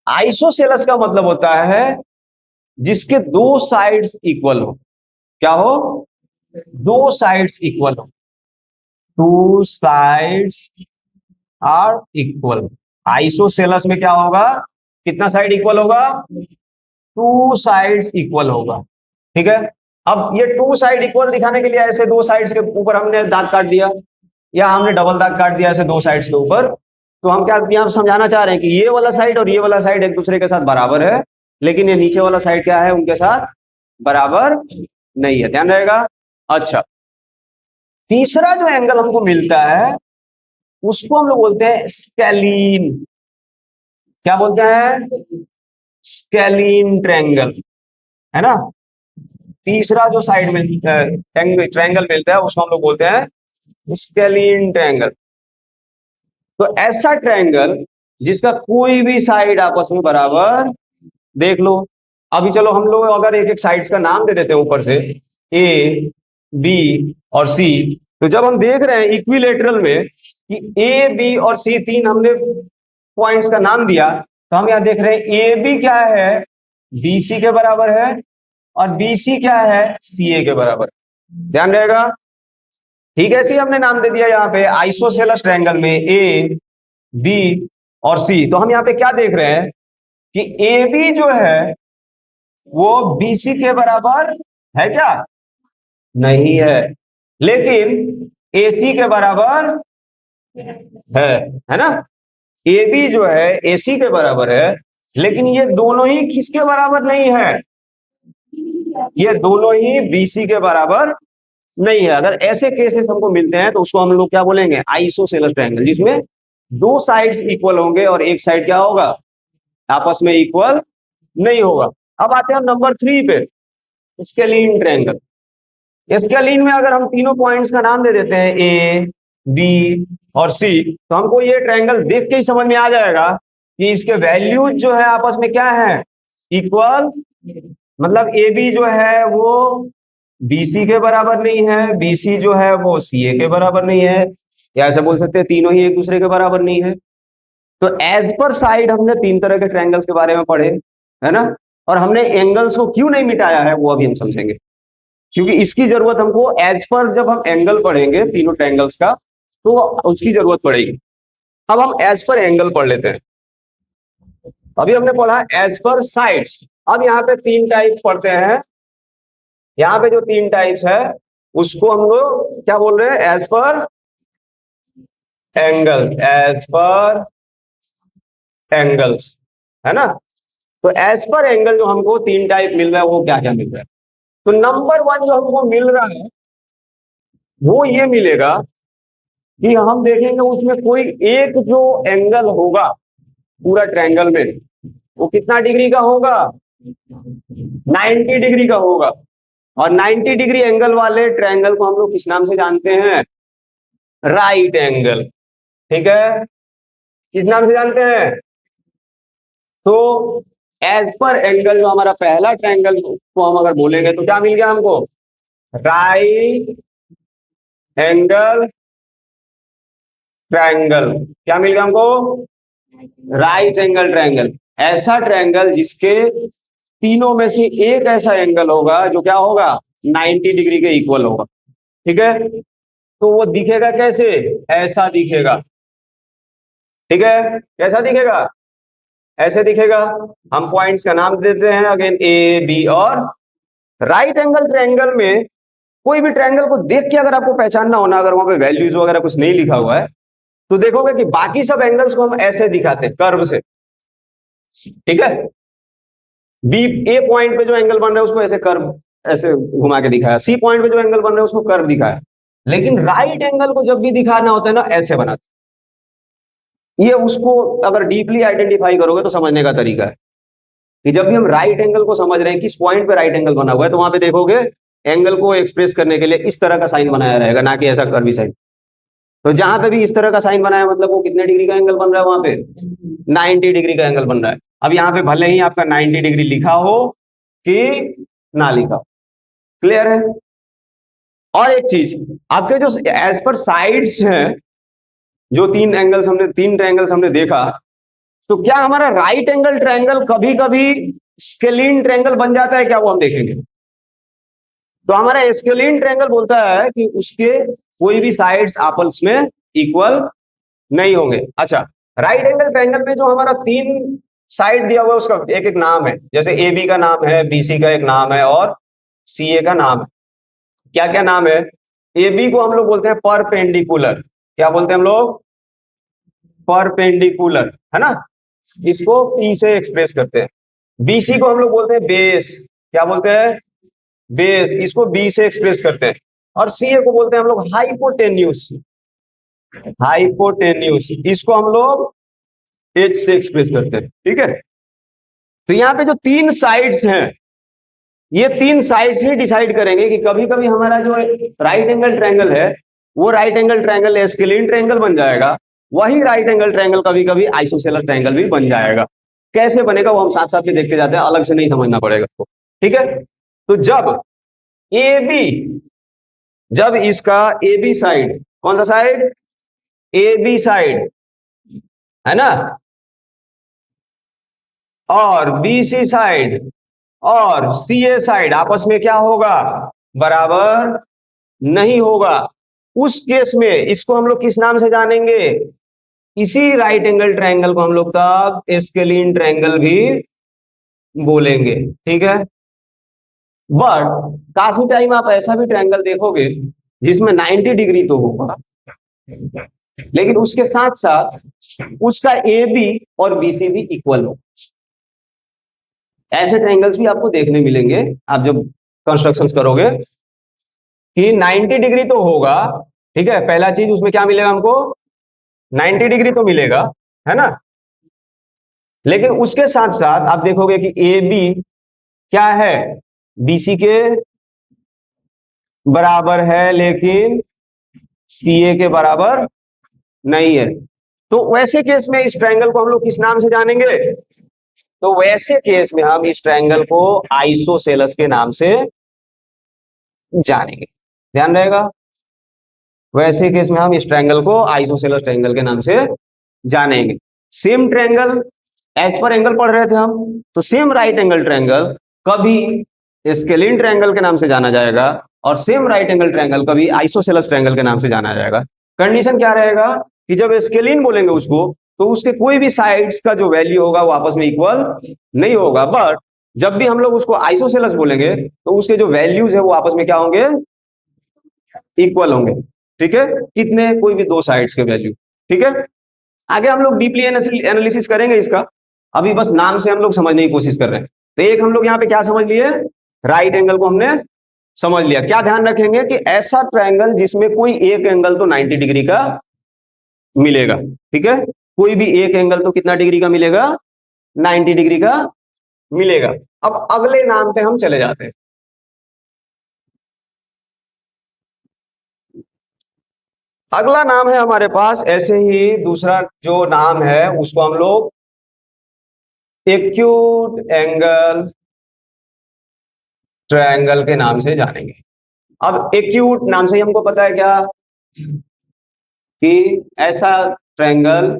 आइसोसेलस का मतलब होता है जिसके दो साइड्स इक्वल हो। क्या हो? दो साइड्स इक्वल हो। Two sides are equal. Isosceles में क्या होगा? कितना साइड इक्वल होगा? टू साइड्स इक्वल होगा। ठीक है। अब ये टू साइड इक्वल दिखाने के लिए ऐसे दो साइड्स के ऊपर हमने दाग काट दिया, या हमने डबल दाग काट दिया ऐसे दो साइड्स के ऊपर। तो हम क्या यहाँ समझाना चाह रहे हैं कि ये वाला साइड और ये वाला साइड एक दूसरे के साथ बराबर है, लेकिन ये नीचे वाला साइड क्या है? उनके साथ बराबर नहीं है। ध्यान रहेगा। अच्छा, तीसरा जो एंगल हमको मिलता है उसको हम लोग बोलते हैं स्केलीन। क्या बोलते हैं? स्केलीन ट्रायंगल, है ना। तीसरा जो साइड में ट्रायंगल मिलता है उसको हम लोग बोलते हैं स्केलीन ट्रायंगल। तो ऐसा ट्रायंगल जिसका कोई भी साइड आपस में बराबर, देख लो। अभी चलो हम लोग अगर एक एक साइड्स का नाम दे देते हैं ऊपर से, ए, बी और सी। तो जब हम देख रहे हैं इक्विलेटरल में कि ए, बी और सी तीन हमने पॉइंट्स का नाम दिया, तो हम यहां देख रहे हैं ए बी क्या है? बी सी के बराबर है, और बी सी क्या है? सी ए के बराबर। ध्यान रहेगा। ठीक है, ऐसे ही हमने नाम दे दिया यहाँ पे आइसोसेलस ट्रायंगल में ए, बी और सी। तो हम यहाँ पे क्या देख रहे हैं कि ए बी जो है वो बीसी के बराबर है क्या? नहीं है, लेकिन एसी के बराबर है ना। ए बी जो है एसी के बराबर है, लेकिन ये दोनों ही किसके बराबर नहीं है? ये दोनों ही बीसी के बराबर नहीं है। अगर ऐसे केसेस हमको मिलते हैं तो उसको हम लोग क्या बोलेंगे? आइसोसेलस ट्रायंगल, जिसमें दो साइड्स इक्वल होंगे और एक साइड क्या होगा? आपस में इक्वल नहीं होगा। अब आते हैं हम नंबर 3 पे, स्केलीन ट्रायंगल। स्केलीन में अगर हम तीनों पॉइंट्स का नाम दे देते हैं ए, बी और सी, तो हमको ये ट्रायंगल देख के ही समझ में आ जाएगा कि इसके वैल्यूज जो है आपस में क्या है? इक्वल। मतलब ए बी जो है वो बीसी के बराबर नहीं है, बीसी जो है वो सीए के बराबर नहीं है, या ऐसा बोल सकते हैं तीनों ही एक दूसरे के बराबर नहीं है। तो एज पर साइड हमने तीन तरह के ट्रायंगल्स के बारे में पढ़े, है ना। और हमने एंगल्स को क्यों नहीं मिटाया है वो अभी हम समझेंगे, क्योंकि इसकी जरूरत हमको एज पर, जब हम एंगल पढ़ेंगे तीनों ट्रायंगल्स का तो उसकी जरूरत पड़ेगी। अब हम एज पर एंगल पढ़ लेते हैं। अभी हमने पढ़ा एज पर साइड्स। अब यहाँ पे तीन टाइप पढ़ते हैं। यहाँ पे जो तीन टाइप्स है उसको हम लोग क्या बोल रहे हैं? As per angles, as per angles, है ना। तो एज पर एंगल जो हमको तीन टाइप मिल रहा है वो क्या क्या मिल रहा है? तो नंबर 1 जो हमको मिल रहा है वो ये मिलेगा कि हम देखेंगे उसमें कोई एक जो एंगल होगा पूरा ट्रायंगल में, वो कितना डिग्री का होगा? 90 डिग्री का होगा। और 90 डिग्री एंगल वाले ट्रायंगल को हम लोग किस नाम से जानते हैं? Right angle. ठीक है, किस नाम से जानते हैं? तो एज पर एंगल जो हमारा पहला ट्रायंगल को हम अगर बोलेंगे तो क्या मिल गया हमको? Right angle triangle. क्या मिल गया हमको? Right angle triangle. ऐसा ट्रायंगल जिसके तीनों में से एक ऐसा एंगल होगा जो क्या होगा? 90 डिग्री के इक्वल होगा। ठीक है, तो वो दिखेगा कैसे? ऐसा दिखेगा। ठीक है, कैसा दिखेगा? ऐसे दिखेगा। हम पॉइंट्स का नाम देते हैं अगेन ए, बी और। राइट एंगल ट्रायंगल में कोई भी ट्रायंगल को देख के अगर आपको पहचानना होना, अगर वहां पे वैल्यूज वगैरह कुछ नहीं लिखा हुआ है, तो देखोगे कि बाकी सब एंगल्स को हम ऐसे दिखाते हैं, कर्व से। ठीक है, बी ए पॉइंट पे जो एंगल बन रहा है उसको ऐसे कर्व, ऐसे घुमा के दिखाया। सी पॉइंट पे जो एंगल बन रहा है उसको कर्व दिखाया। लेकिन राइट एंगल को जब भी दिखाना होता है ना, ऐसे बनाते। ये उसको अगर डीपली आइडेंटिफाई करोगे तो समझने का तरीका है कि जब भी हम राइट एंगल को समझ रहे हैं किस पॉइंट पे राइट एंगल बना हुआ है, तो वहां पे देखोगे एंगल को एक्सप्रेस करने के लिए इस तरह का साइन बनाया रहेगा, ना कि ऐसा कर्वी साइन। तो जहां पे भी इस तरह का साइन बनाया मतलब वो कितने डिग्री का एंगल बन रहा है, वहां पे 90 डिग्री का एंगल बन रहा है। अब यहाँ पे भले ही आपका 90 डिग्री लिखा हो कि ना लिखा हो, क्लियर है। और एक चीज, आपके जो एज पर साइड्स हैं, जो तीन ट्रायंगल्स हमने देखा, तो क्या हमारा राइट एंगल ट्रायंगल कभी कभी स्केलीन ट्रायंगल बन जाता है क्या, वो हम देखेंगे। तो हमारा स्केलीन ट्रायंगल बोलता है कि उसके कोई भी साइड्स आपस में इक्वल नहीं होंगे। अच्छा, राइट एंगल ट्रायंगल में जो हमारा तीन साइड दिया हुआ है उसका एक एक नाम है, जैसे ए बी का नाम है, बीसी का एक नाम है और सी ए का नाम है। क्या क्या नाम है? ए बी को हम लोग बोलते हैं परपेंडिकुलर। क्या बोलते हैं हम लोग? परपेंडिकुलर, है ना। इसको पी से एक्सप्रेस करते हैं। बीसी को हम लोग बोलते हैं बेस। क्या बोलते हैं? बेस। इसको बी से एक्सप्रेस करते हैं। और सी ए को बोलते हैं हम लोग हाइपोटेन्यूस। हाइपोटेन्यूस, इसको हम लोग एच से एक्सप्रेस करते हैं, ठीक है। तो यहाँ पे जो तीन साइड्स हैं, ये तीन साइड्स ही डिसाइड करेंगे कि कभी कभी हमारा जो राइट एंगल ट्रायंगल है, वो राइट एंगल ट्रायंगल एस्केलीन ट्रायंगल बन जाएगा। वही राइट एंगल ट्रायंगल कभी कभी आइसोसेलेस ट्रायंगल भी बन जाएगा। कैसे बनेगा वो हम साथ साथ में देखते जाते हैं, अलग से नहीं समझना पड़ेगा आपको, ठीक है। तो ए बी जब इसका ए बी साइड, कौन सा साइड? ए बी साइड, है ना, और बी सी साइड और सी ए साइड आपस में क्या होगा? बराबर नहीं होगा। उस केस में इसको हम लोग किस नाम से जानेंगे? इसी राइट एंगल ट्रायंगल को हम लोग तब एस्केलीन ट्रायंगल भी बोलेंगे, ठीक है। बट काफी टाइम आप ऐसा भी ट्रायंगल देखोगे जिसमें 90 डिग्री तो होगा, लेकिन उसके साथ साथ उसका ए बी और बी सी भी इक्वल हो। ऐसे ट्रायंगल्स भी आपको देखने मिलेंगे आप जब कंस्ट्रक्शंस करोगे, कि 90 डिग्री तो होगा, ठीक है। पहला चीज उसमें क्या मिलेगा हमको? 90 डिग्री तो मिलेगा, है ना। लेकिन उसके साथ साथ आप देखोगे कि ए बी क्या है? बीसी के बराबर है, लेकिन सी ए के बराबर नहीं है। तो वैसे केस में इस ट्रायंगल को हम लोग किस नाम से जानेंगे? तो वैसे केस में हम इस ट्रायंगल को आइसोसेलेस के नाम से जानेंगे, ध्यान रहेगा। वैसे केस में हम इस ट्रायंगल को आइसोसेलेस ट्रायंगल के नाम से जानेंगे। Same triangle, as per angle पढ़ रहे थे हम, तो सेम राइट एंगल ट्रायंगल कभी स्केलीन ट्रायंगल के नाम से जाना जाएगा और सेम राइट एंगल ट्रायंगल कभी आइसोसेलेस ट्रायंगल के नाम से जाना जाएगा। कंडीशन क्या रहेगा कि जब स्केलीन बोलेंगे उसको, तो उसके कोई भी साइड्स का जो वैल्यू होगा वो आपस में इक्वल नहीं होगा। बट जब भी हम लोग उसको आइसोसेलेस बोलेंगे तो उसके जो वैल्यूज है वो आपस में क्या होंगे? इक्वल होंगे, ठीक है। कितने? कोई भी दो साइड्स के वैल्यू, ठीक है। आगे हम लोग डीपली एनालिसिस करेंगे इसका, अभी बस नाम से हम लोग समझने की कोशिश कर रहे हैं। तो एक हम लोग यहाँ पे क्या समझ लिए? राइट एंगल को हमने समझ लिया। क्या ध्यान रखेंगे कि ऐसा ट्रायंगल जिसमें कोई एक एंगल तो 90 डिग्री का मिलेगा, ठीक है। कोई भी एक एंगल तो कितना डिग्री का मिलेगा? 90 डिग्री का मिलेगा। अब अगले नाम पे हम चले जाते हैं। अगला नाम है हमारे पास, ऐसे ही दूसरा जो नाम है उसको हम लोग एक्यूट एंगल ट्रायंगल के नाम से जानेंगे। अब एक्यूट नाम से ही हमको पता है क्या, कि ऐसा ट्रायंगल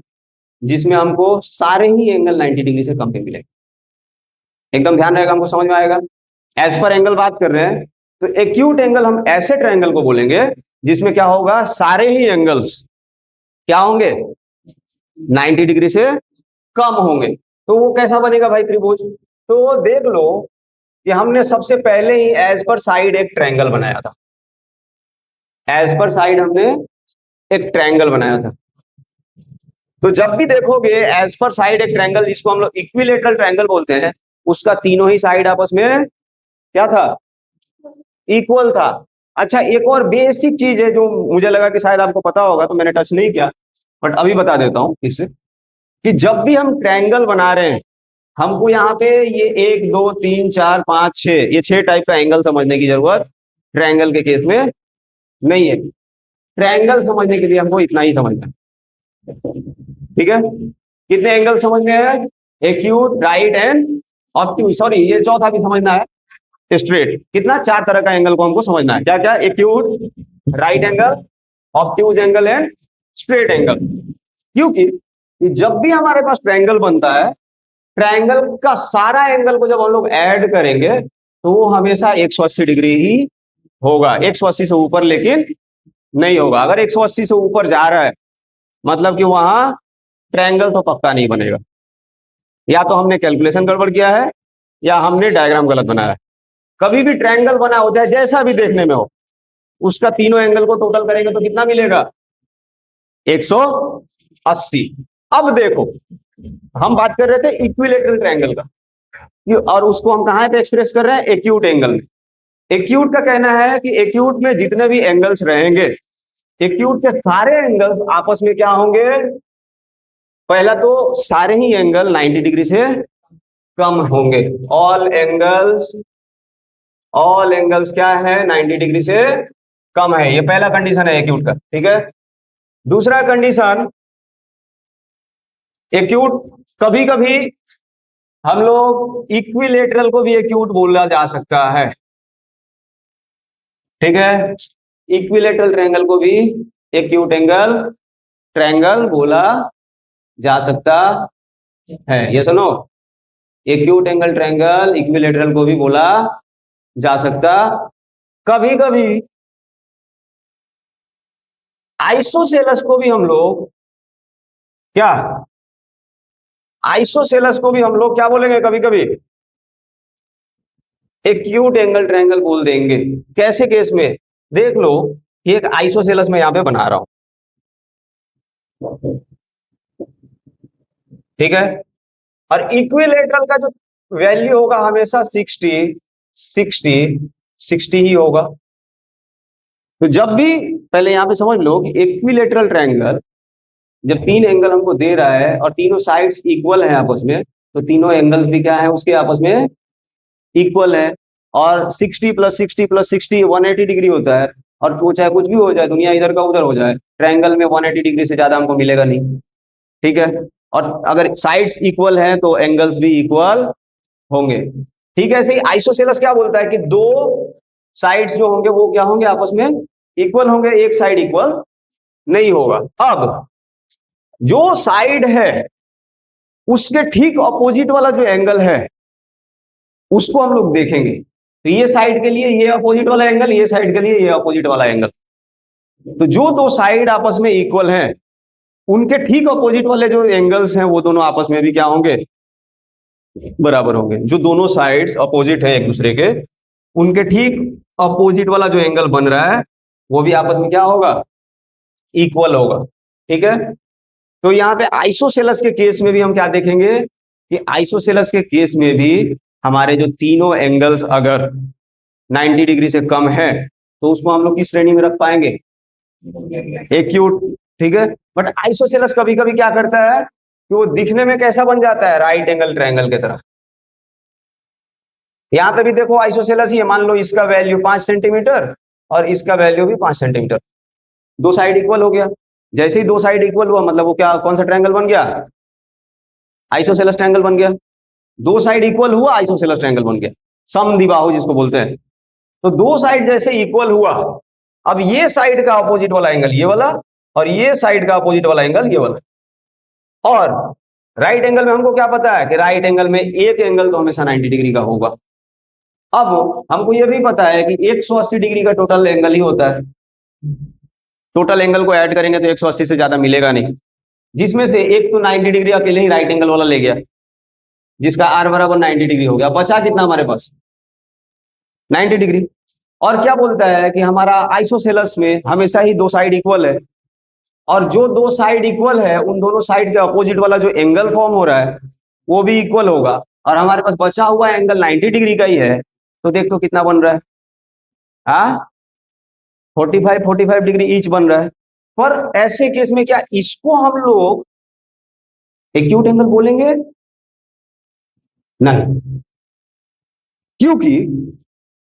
जिसमें हमको सारे ही एंगल 90 डिग्री से कम पे मिलेंगे। एकदम ध्यान रहेगा, हमको समझ में आएगा। एज पर एंगल बात कर रहे हैं, तो एक्यूट एंगल हम ऐसे ट्रायंगल को बोलेंगे जिसमें क्या होगा? सारे ही एंगल्स क्या होंगे? 90 डिग्री से कम होंगे। तो वो कैसा बनेगा भाई त्रिभुज? तो वो देख लो कि हमने सबसे पहले ही एज पर साइड एक ट्रायंगल बनाया था। एज पर साइड हमने एक ट्रायंगल बनाया था। तो जब भी देखोगे एज पर साइड एक ट्रायंगल, जिसको हम लोग इक्विलेटरल ट्रायंगल बोलते हैं, उसका तीनों ही साइड आपस में क्या था? इक्वल था। अच्छा, एक और बेसिक चीज है जो मुझे लगा कि शायद आपको पता होगा, तो मैंने टच नहीं किया, बट अभी बता देता हूं फिर से, कि जब भी हम ट्रायंगल बना रहे हैं, हमको यहाँ पे ये 1 2 3 4 5 6, ये 6 टाइप का एंगल समझने की जरूरत ट्रायंगल के केस में नहीं है। ट्रायंगल समझने के लिए हमको इतना ही समझना है, ठीक है। कितने एंगल समझने हैं? Acute, right and obtuse, sorry ये चौथा भी समझना है, स्ट्रेट। कितना? 4 तरह का एंगल को हमको समझना है। क्या क्या? Acute, right angle, obtuse angle and straight angle. क्योंकि जब भी हमारे पास ट्रायंगल बनता है, ट्रायंगल का सारा एंगल को जब हम लोग ऐड करेंगे तो वो हमेशा 180 डिग्री ही होगा, 180 से ऊपर लेकिन नहीं होगा। अगर 180 से ऊपर जा रहा है मतलब कि वहां ट्रायंगल तो पक्का नहीं बनेगा। या तो हमने कैलकुलेशन गड़बड़ किया है या हमने डायग्राम गलत बनाया है। कभी भी ट्रायंगल बना हो चाहे जैसा भी देखने में हो, उसका तीनों एंगल को टोटल करेंगे तो कितना मिलेगा? 180। अब देखो, हम बात कर रहे थे इक्विलेटरल ट्रायंगल का, और उसको हम कहां पे एक्सप्रेस कर रहे हैं? एक्यूट एंगल में। एक्यूट का कहना है कि एक्यूट में जितने भी एंगल्स रहेंगे, एक्यूट के सारे एंगल्स आपस में क्या होंगे? पहला तो सारे ही एंगल 90 डिग्री से कम होंगे। ऑल एंगल्स क्या है? 90 डिग्री से कम है। ये पहला कंडीशन है एक्यूट का, ठीक है। दूसरा कंडीशन, एक्यूट कभी कभी हम लोग इक्विलेटरल को भी एक्यूट बोला जा सकता है, ठीक है। इक्विलेटरल ट्रायंगल को भी एक्यूट एंगल ट्रायंगल बोला जा सकता है। ये सुनो, एक्यूट एंगल ट्रायंगल इक्विलेटरल को भी बोला जा सकता। कभी कभी आइसोसेलस को भी हम लोग क्या आइसोसेलस को भी हम लोग क्या बोलेंगे? कभी कभी एक्यूट एंगल ट्रायंगल बोल देंगे। कैसे केस में? देख लो, ये एक आइसोसेलस में यहां पे बना रहा हूं, ठीक है। और इक्विलेटरल का जो वैल्यू होगा हमेशा 60 60 60 ही होगा। तो जब भी, पहले यहां पे समझ लो कि इक्विलेटरल ट्रायंगल जब तीन एंगल हमको दे रहा है और तीनों साइड्स इक्वल है आपस में, तो तीनों एंगल्स भी क्या है उसके? आपस में इक्वल है। और 60 प्लस 60 प्लस 60 180 डिग्री होता है। और वो चाहे कुछ भी हो जाए, दुनिया इधर का उधर हो जाए, ट्रायंगल में 180 डिग्री से ज्यादा हमको मिलेगा नहीं, ठीक है। और अगर साइड्स इक्वल हैं तो एंगल्स भी इक्वल होंगे, ठीक है। ऐसे ही आइसोसेलस क्या बोलता है कि दो साइड्स जो होंगे वो क्या होंगे? आपस में इक्वल होंगे, एक साइड इक्वल नहीं होगा। अब जो साइड है उसके ठीक ऑपोजिट वाला जो एंगल है उसको हम लोग देखेंगे। तो ये साइड के लिए ये अपोजिट वाला एंगल, ये साइड के लिए ये अपोजिट वाला एंगल। तो जो दो साइड आपस में इक्वल हैं, उनके ठीक अपोजिट वाले जो एंगल्स हैं वो दोनों आपस में भी क्या होंगे? बराबर होंगे। जो दोनों साइड्स अपोजिट हैं एक दूसरे के, उनके ठीक अपोजिट वाला जो एंगल बन रहा है वो भी आपस में क्या होगा? इक्वल होगा, ठीक है। तो यहाँ पे आइसोसेलस के केस में भी हम क्या देखेंगे कि आइसोसेलस के केस में भी हमारे जो तीनों एंगल्स अगर 90 डिग्री से कम है तो उसको हम लोग किस श्रेणी में रख पाएंगे? एक्यूट, ठीक है। बट आइसोसेलस कभी कभी क्या करता है कि वो दिखने में कैसा बन जाता है? राइट एंगल ट्रायंगल की तरह। यहां पे भी देखो आइसोसेलस ही है, मान लो इसका वैल्यू 5 सेंटीमीटर और इसका वैल्यू भी 5 सेंटीमीटर, दो साइड इक्वल हो गया। जैसे ही दो साइड इक्वल हुआ मतलब वो क्या, कौन सा ट्रायंगल बन गया? आइसोसेलस ट्रायंगल बन गया। दो साइड इक्वल हुआ, आइसोसेलस ट्रायंगल बन गया, समद्विबाहु जिसको बोलते हैं। तो दो साइड जैसे इक्वल हुआ, अब ये साइड का अपोजिट वाला एंगल ये वाला और ये साइड का अपोजिट वाला एंगल ये वाला। और राइट एंगल में हमको क्या पता है कि राइट एंगल में एक एंगल तो हमेशा 90 डिग्री का होगा। अब हमको ये भी पता है कि 180 डिग्री का टोटल एंगल ही होता है। टोटल एंगल को ऐड करेंगे तो 180 से ज्यादा मिलेगा नहीं, जिसमें से एक तो 90 डिग्री अकेले ही राइट एंगल वाला ले गया, जिसका आर बराबर 90 डिग्री हो गया। बचा कितना हमारे पास? 90 डिग्री। और क्या बोलता है कि हमारा आइसोसेलस में हमेशा ही दो साइड इक्वल है, और जो दो साइड इक्वल है उन दोनों साइड के अपोजिट वाला जो एंगल फॉर्म हो रहा है वो भी इक्वल होगा। और हमारे पास बचा हुआ एंगल 90 डिग्री का ही है, तो देख तो कितना बन रहा है? हाँ, 45 डिग्री ईच बन रहा है। पर ऐसे केस में क्या इसको हम लोग एक्यूट एंगल बोलेंगे? नहीं, क्योंकि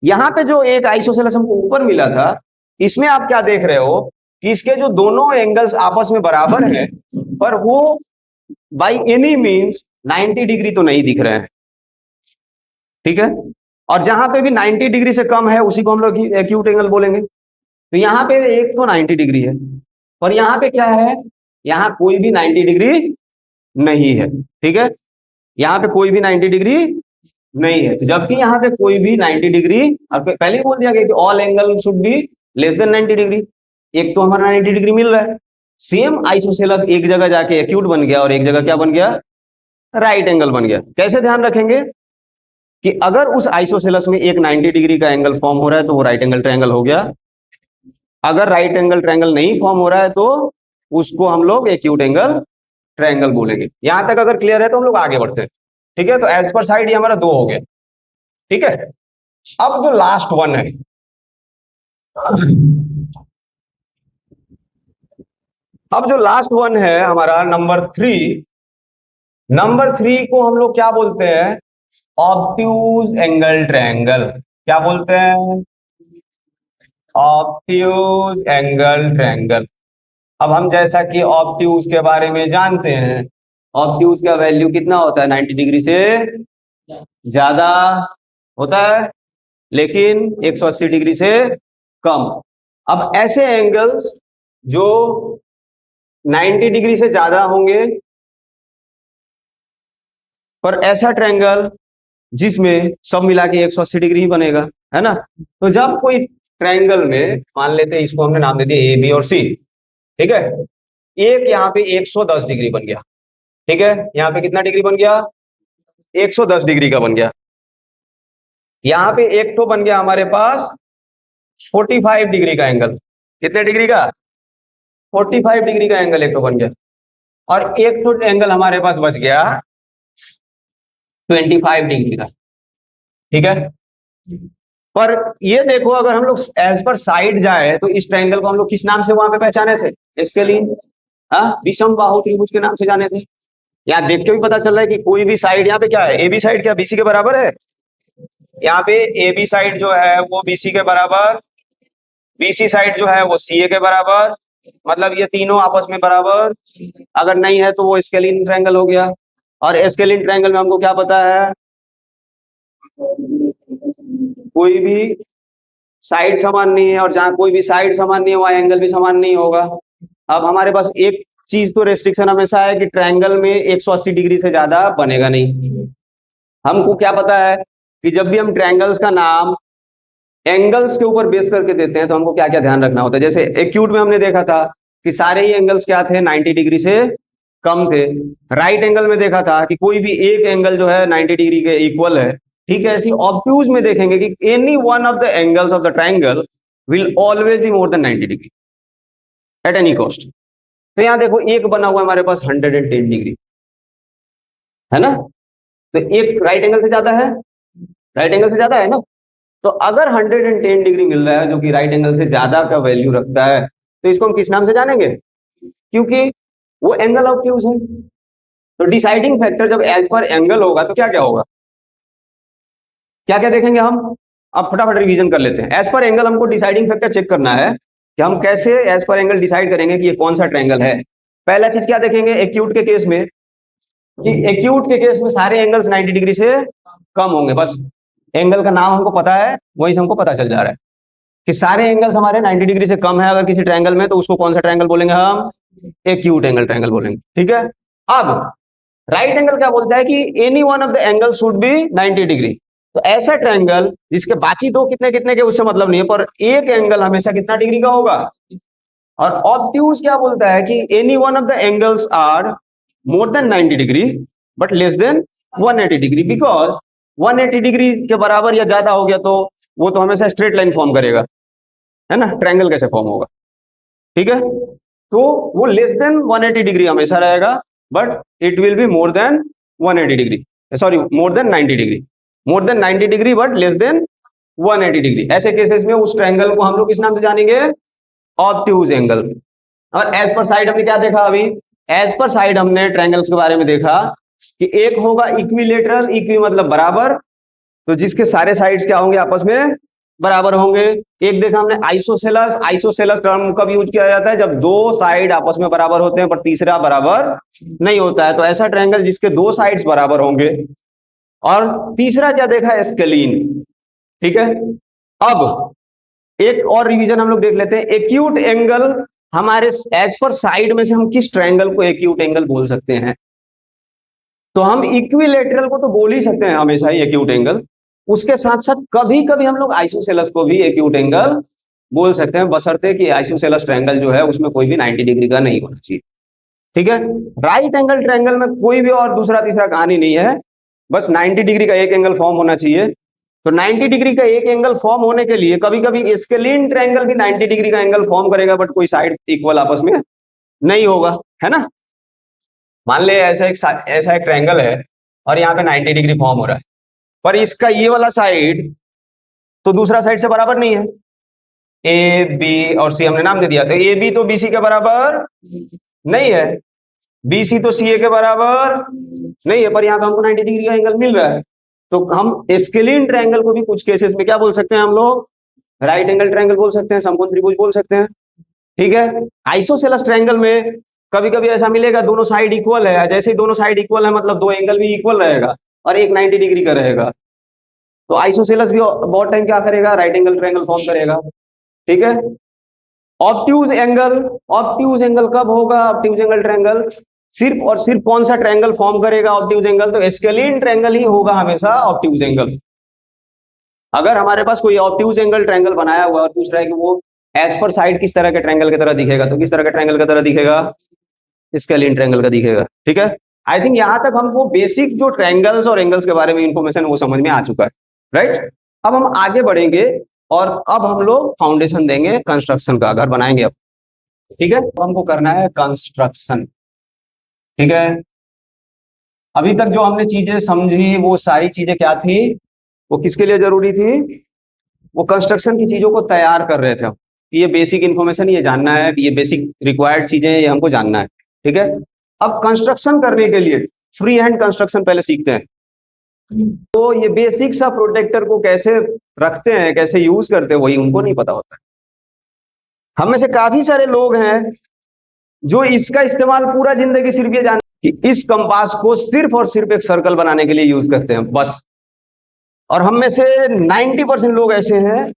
यहां पे जो एक आइसोसेलेस हमको ऊपर मिला था, इसमें आप क्या देख रहे हो कि इसके जो दोनों एंगल्स आपस में बराबर हैं, पर वो बाई एनी मीन्स 90 डिग्री तो नहीं दिख रहे हैं। ठीक है, और जहां पे भी 90 डिग्री से कम है उसी को हम लोग एक्यूट एंगल बोलेंगे। तो यहाँ पे एक तो 90 डिग्री है, और यहाँ पे क्या है, यहाँ कोई भी 90 डिग्री नहीं है। ठीक है, यहाँ पे कोई भी 90 डिग्री नहीं है। तो जबकि यहाँ पे कोई भी 90 डिग्री, अब पहले ही बोल दिया गया कि all angle should be less than 90 degree. एक तो हमारा 90 डिग्री मिल रहा है। सेम आइसोसेलस एक जगह जाके एक्यूट बन गया और एक जगह क्या बन गया, राइट एंगल बन गया। कैसे ध्यान रखेंगे कि अगर उस आइसोसेलस में एक 90 डिग्री का एंगल फॉर्म हो रहा है तो वो राइट एंगल ट्रायंगल हो गया। अगर राइट एंगल ट्रायंगल नहीं फॉर्म हो रहा है तो उसको हम लोग एक्यूट एंगल ट्रायंगल बोलेंगे। यहां तक अगर क्लियर है तो हम लोग आगे बढ़ते हैं। ठीक है, तो एज पर साइड ये हमारा दो हो गया। ठीक है, अब जो लास्ट वन है, अब जो लास्ट वन है हमारा नंबर थ्री, नंबर थ्री को हम लोग क्या बोलते हैं, ऑब्ट्यूज एंगल ट्रायंगल। क्या बोलते हैं, ऑब्ट्यूज एंगल ट्रायंगल। अब हम जैसा कि ऑब्ट्यूज के बारे में जानते हैं, ऑब्ट्यूज का वैल्यू कितना होता है, 90 डिग्री से ज्यादा होता है, लेकिन 180 डिग्री से कम। अब ऐसे एंगल्स जो 90 डिग्री से ज्यादा होंगे, पर ऐसा ट्रायंगल जिसमें सब मिला के 180 डिग्री ही बनेगा, है ना। तो जब कोई ट्रायंगल में, मान लेते हैं इसको हमने नाम दे दिया ए बी और सी। ठीक है, एक यहाँ पे 110 डिग्री बन गया। ठीक है, यहाँ पे कितना डिग्री बन गया, 110 डिग्री का बन गया। यहाँ पे एक तो बन गया हमारे पास 45 डिग्री का एंगल। कितने डिग्री का, 45 डिग्री का एंगल एक तो बन गया। और एक तो एंगल हमारे पास बच गया 25 डिग्री का। ठीक है, पर ये देखो अगर हम लोग एज पर साइड जाए तो इस ट्रायंगल को हम लोग किस नाम से वहां पे पहचाने थे, इसके लिए विषम बाहु त्रिभुज के नाम से जाने थे। यहाँ देख के भी पता चल रहा है कि कोई भी साइड, यहाँ पे क्या है, ए बी साइड क्या बीसी के बराबर है, यहाँ पे ए बी साइड जो है वो बीसी के बराबर, बीसी साइड जो है वो सीए के बराबर, मतलब ये तीनों आपस में बराबर। अगर नहीं है तो वो स्केलिन ट्रायंगल हो गया। और स्केलिन ट्रायंगल में हमको क्या पता है, कोई भी साइड समान नहीं है, और जहां कोई भी साइड समान नहीं है वहां एंगल भी समान नहीं होगा। अब हमारे पास एक चीज तो रेस्ट्रिक्शन हमेशा है कि ट्रायंगल में 180 डिग्री से ज्यादा बनेगा नहीं। हमको क्या पता है कि जब भी हम ट्रायंगल्स का नाम एंगल्स के ऊपर बेस करके देते हैं तो हमको क्या क्या ध्यान रखना होता है। जैसे एक्यूट में हमने देखा था कि सारे ही एंगल्स क्या थे, 90 डिग्री से कम थे। राइट एंगल में देखा था कि कोई भी एक एंगल जो है 90 डिग्री के इक्वल है। ठीक है, ऐसी ऑब्ट्यूज में देखेंगे कि any one of the angles of the triangle will always be more than 90 degree at any cost. तो यहां देखो एक बना हुआ है हमारे पास 110 डिग्री, है ना। तो एक राइट एंगल से ज्यादा है, राइट एंगल से ज्यादा है ना। तो अगर 110 डिग्री मिल रहा है जो कि राइट एंगल से ज्यादा का वैल्यू रखता है, तो इसको हम किस नाम से जानेंगे, क्योंकि वो एंगल ऑब्ट्यूज है। तो डिसाइडिंग फैक्टर जब एज पर एंगल होगा तो क्या क्या होगा, क्या क्या देखेंगे हम। अब फटाफट रिवीजन कर लेते हैं। एज पर एंगल हमको डिसाइडिंग फैक्टर चेक करना है कि हम कैसे एज पर एंगल डिसाइड करेंगे कि ये कौन सा ट्रायंगल है। पहला चीज क्या देखेंगे एक्यूट के केस में, कि एक्यूट के केस में सारे एंगल्स 90 डिग्री से कम होंगे। बस एंगल का नाम हमको पता है, वही से हमको पता चल जा रहा है कि सारे एंगल्स हमारे 90 डिग्री से कम है अगर किसी ट्रायंगल में, तो उसको कौन सा ट्रायंगल बोलेंगे, हम एक्यूट एंगल ट्रायंगल बोलेंगे। ठीक है, अब राइट एंगल क्या बोलता है कि any one of the angle should be 90 degree. तो ऐसा ट्रायंगल जिसके बाकी दो कितने कितने के उससे मतलब नहीं है, पर एक एंगल हमेशा कितना डिग्री का होगा। और ऑब्ट्यूज क्या बोलता है कि any one of the angles are more than 90 degree but less than 180 degree, because 180 degree के बराबर या ज्यादा हो गया तो वो तो हमेशा स्ट्रेट लाइन फॉर्म करेगा, है ना, ट्रायंगल कैसे फॉर्म होगा। ठीक है, तो वो लेस देन 180 डिग्री हमेशा रहेगा, but it will be more than 180 degree, sorry more than 90 degree, more than 90 degree but less than 180 degree. ऐसे केसेस में उस ट्रायंगल को हम लोग किस नाम से जानेंगे, ऑब्ट्यूज एंगल। और एज पर साइड हमने क्या देखा अभी, एज पर साइड हमने ट्रायंगल्स के बारे में देखा कि एक होगा इक्विलेटरल, इक्वी मतलब बराबर, तो जिसके सारे साइड्स क्या होंगे आपस में बराबर होंगे। एक देखा हमने आइसोसेलस, आइसोसेलस टर्म कब यूज किया जाता है, जब दो साइड आपस में बराबर होते हैं पर तीसरा बराबर नहीं होता है, तो ऐसा ट्रायंगल जिसके दो साइड्स बराबर होंगे। और तीसरा क्या देखा है, स्केलीन। ठीक है, अब एक और रिवीजन हम लोग देख लेते हैं। एक्यूट एंगल हमारे एज पर साइड में से हम किस ट्रायंगल को एक्यूट एंगल बोल सकते हैं, तो हम इक्विलेटरल को तो बोल ही सकते हैं हमेशा ही एक्यूट एंगल, उसके साथ साथ कभी कभी हम लोग आइसोसेलस को भी एक्यूट एंगल बोल सकते हैं, बशर्ते कि आइसोसेलस ट्रायंगल जो है उसमें कोई भी 90 डिग्री का नहीं होना चाहिए। ठीक है, राइट एंगल ट्रायंगल में कोई भी और दूसरा तीसरा कहानी नहीं है, बस 90 डिग्री का एक एंगल फॉर्म होना चाहिए। तो 90 डिग्री का एक एंगल फॉर्म होने के लिए कभी कभी स्केलीन ट्रायंगल भी 90 डिग्री का एंगल फॉर्म करेगा, बट कोई साइड इक्वल आपस में नहीं होगा, है ना। मान ले ऐसा एक ट्रायंगल है और यहाँ पे 90 डिग्री फॉर्म हो रहा है, पर इसका ये वाला साइड तो दूसरा साइड से बराबर नहीं है। ए बी और सी हमने नाम दे दिया, तो ए बी तो बीसी के बराबर नहीं है, बीसी तो सी ए के बराबर नहीं है, पर यहाँ पे हमको 90 डिग्री का एंगल मिल रहा है। तो हम स्केलीन ट्रायंगल को भी कुछ केसेस में क्या बोल सकते हैं हम लोग, राइट एंगल ट्रायंगल बोल सकते हैं, समकोण त्रिभुज बोल सकते हैं। ठीक है, आइसोसेलस ट्रायंगल में कभी कभी ऐसा मिलेगा दोनों साइड इक्वल है, जैसे ही दोनों साइड इक्वल है मतलब दो एंगल भी इक्वल रहेगा और एक 90 डिग्री का रहेगा, तो आइसोसेलस भी बहुत टाइम क्या करेगा, राइट एंगल ट्रायंगल फॉर्म करेगा। ठीक है, ऑब्ट्यूज एंगल, ऑब्ट्यूज एंगल कब होगा, ऑब्ट्यूज एंगल ट्रायंगल सिर्फ और सिर्फ कौन सा ट्रायंगल फॉर्म करेगा ऑब्ट्यूज एंगल, तो स्केलीन ट्रायंगल ही होगा हमेशा ऑब्ट्यूज एंगल। अगर हमारे पास कोई ऑब्ट्यूज एंगल ट्रायंगल बनाया हुआ और पूछ रहा है कि वो एज पर साइड किस तरह के ट्रायंगल की तरह दिखेगा, तो किस तरह के ट्रायंगल की तरह दिखेगा, स्केलीन ट्रायंगल का दिखेगा। ठीक है, आई थिंक यहां तक हमको बेसिक जो ट्रायंगल्स और एंगल्स के बारे में इंफॉर्मेशन वो समझ में आ चुका है, राइट। अब हम आगे बढ़ेंगे और अब हम लोग फाउंडेशन देंगे कंस्ट्रक्शन का, घर बनाएंगे अब। ठीक है, अब हमको करना है कंस्ट्रक्शन। ठीक है, अभी तक जो हमने चीजें समझी वो सारी चीजें क्या थी, वो किसके लिए जरूरी थी, वो कंस्ट्रक्शन की चीजों को तैयार कर रहे थे हम। ये बेसिक इंफॉर्मेशन ये जानना है, ये बेसिक रिक्वायर्ड चीजें ये हमको जानना है। ठीक है, अब कंस्ट्रक्शन करने के लिए फ्री हैंड कंस्ट्रक्शन पहले सीखते हैं। तो ये बेसिक सा प्रोटेक्टर को कैसे रखते हैं, कैसे यूज करते हैं, वही उनको नहीं पता होता है। हम में से काफी सारे लोग हैं जो इसका इस्तेमाल पूरा जिंदगी सिर्फ ये जान कि इस कंपास को सिर्फ और सिर्फ एक सर्कल बनाने के लिए यूज करते हैं बस। और हम में से 90% लोग ऐसे हैं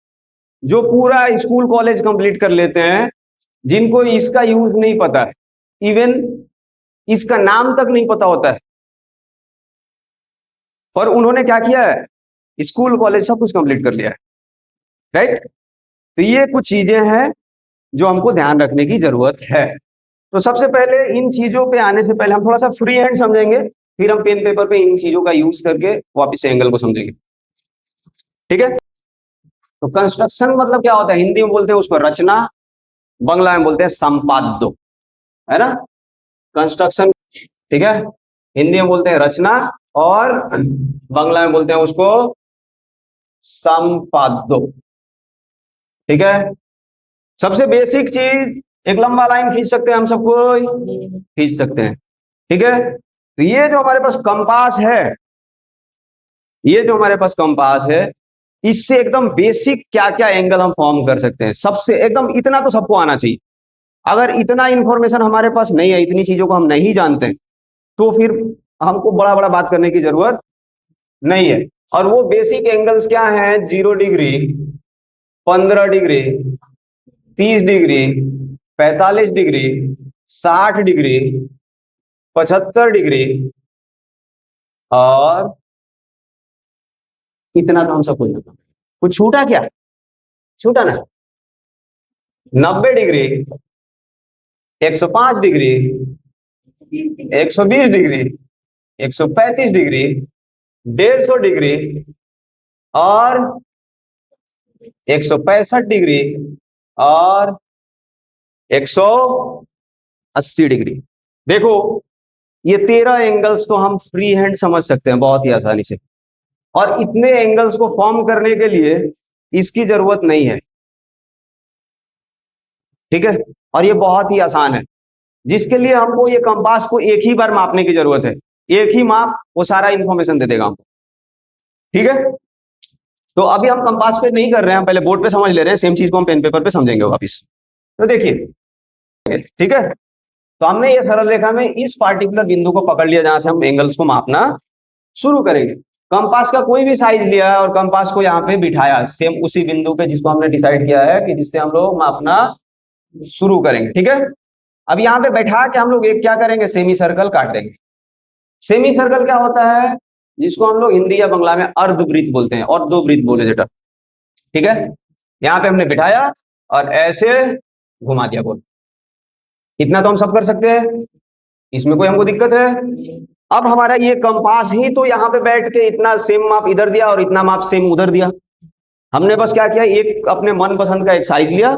जो पूरा स्कूल कॉलेज कंप्लीट कर लेते हैं, जिनको इसका यूज नहीं पता है, इवन इसका नाम तक नहीं पता होता है, और उन्होंने क्या किया है, स्कूल कॉलेज सब कुछ कंप्लीट कर लिया है, राइट। तो ये कुछ चीजें हैं जो हमको ध्यान रखने की जरूरत है। तो सबसे पहले इन चीजों पे आने से पहले हम थोड़ा सा फ्री हैंड समझेंगे, फिर हम पेन पेपर पे इन चीजों का यूज करके वापस से एंगल को समझेंगे। ठीक है, तो कंस्ट्रक्शन मतलब क्या होता है, हिंदी में बोलते हैं उसको रचना, बंगला में बोलते हैं संपाद्य, है ना। कंस्ट्रक्शन, ठीक है, हिंदी में बोलते हैं रचना और बंगला में बोलते हैं उसको संपाद्य। ठीक है, सबसे बेसिक चीज, एक लंबा लाइन खींच सकते हैं हम सबको, खींच सकते हैं। ठीक है, तो ये जो हमारे पास कंपास है, ये जो हमारे पास कंपास है, इससे एकदम बेसिक क्या क्या एंगल हम फॉर्म कर सकते हैं, सबसे एकदम इतना तो सबको आना चाहिए। अगर इतना इंफॉर्मेशन हमारे पास नहीं है, इतनी चीजों को हम नहीं जानते, तो फिर हमको बड़ा बड़ा बात करने की जरूरत नहीं है। और वो बेसिक एंगल्स क्या हैं, 0 degree, 15 degree, 30 degree, 45 degree, 60 degree, 75 degree, और इतना तो हम सबको जानते हैं। कुछ छूटा क्या, छूटा ना, 90 degree, 105 degree, 120 degree, 135 degree, 150 degree, और 165 डिग्री, और 180 डिग्री। देखो, ये 13 एंगल्स तो हम फ्री हैंड समझ सकते हैं बहुत ही आसानी से, और इतने एंगल्स को फॉर्म करने के लिए इसकी जरूरत नहीं है। ठीक है, और ये बहुत ही आसान है, जिसके लिए हमको ये कंपास को एक ही बार मापने की जरूरत है, एक ही माप वो सारा इंफॉर्मेशन दे देगा हमको। ठीक है, तो अभी हम कंपास पे नहीं कर रहे हैं, पहले बोर्ड पे समझ ले रहे हैं, सेम चीज को हम पेन पेपर पे समझेंगे वापिस। तो देखिए, ठीक है, तो हमने ये सरल रेखा में इस पार्टिकुलर बिंदु को पकड़ लिया जहां से हम एंगल्स को मापना शुरू करेंगे। कंपास का कोई भी साइज लिया और कंपास को यहाँ पे बिठाया सेम उसी बिंदु पे जिसको हमने डिसाइड किया है कि जिससे हम लोग मापना शुरू करेंगे, ठीक है। अब यहाँ पे बैठा के हम लोग एक क्या करेंगे, सेमी सर्कल काट देंगे। सेमी सर्कल क्या होता है, जिसको हम लोग हिंदी या बंगला में अर्धवृत्त बोलते हैं, और दो वृत्त बोले जेटा, ठीक है। यहाँ पे हमने बिठाया और ऐसे घुमा दिया बोल, इतना तो हम सब कर सकते हैं, इसमें कोई हमको दिक्कत है। अब हमारा ये कंपास ही तो यहाँ पे बैठ के इतना सेम माप इधर दिया और इतना माप सेम उधर दिया। हमने बस क्या किया, एक अपने मन पसंद का एक साइज लिया,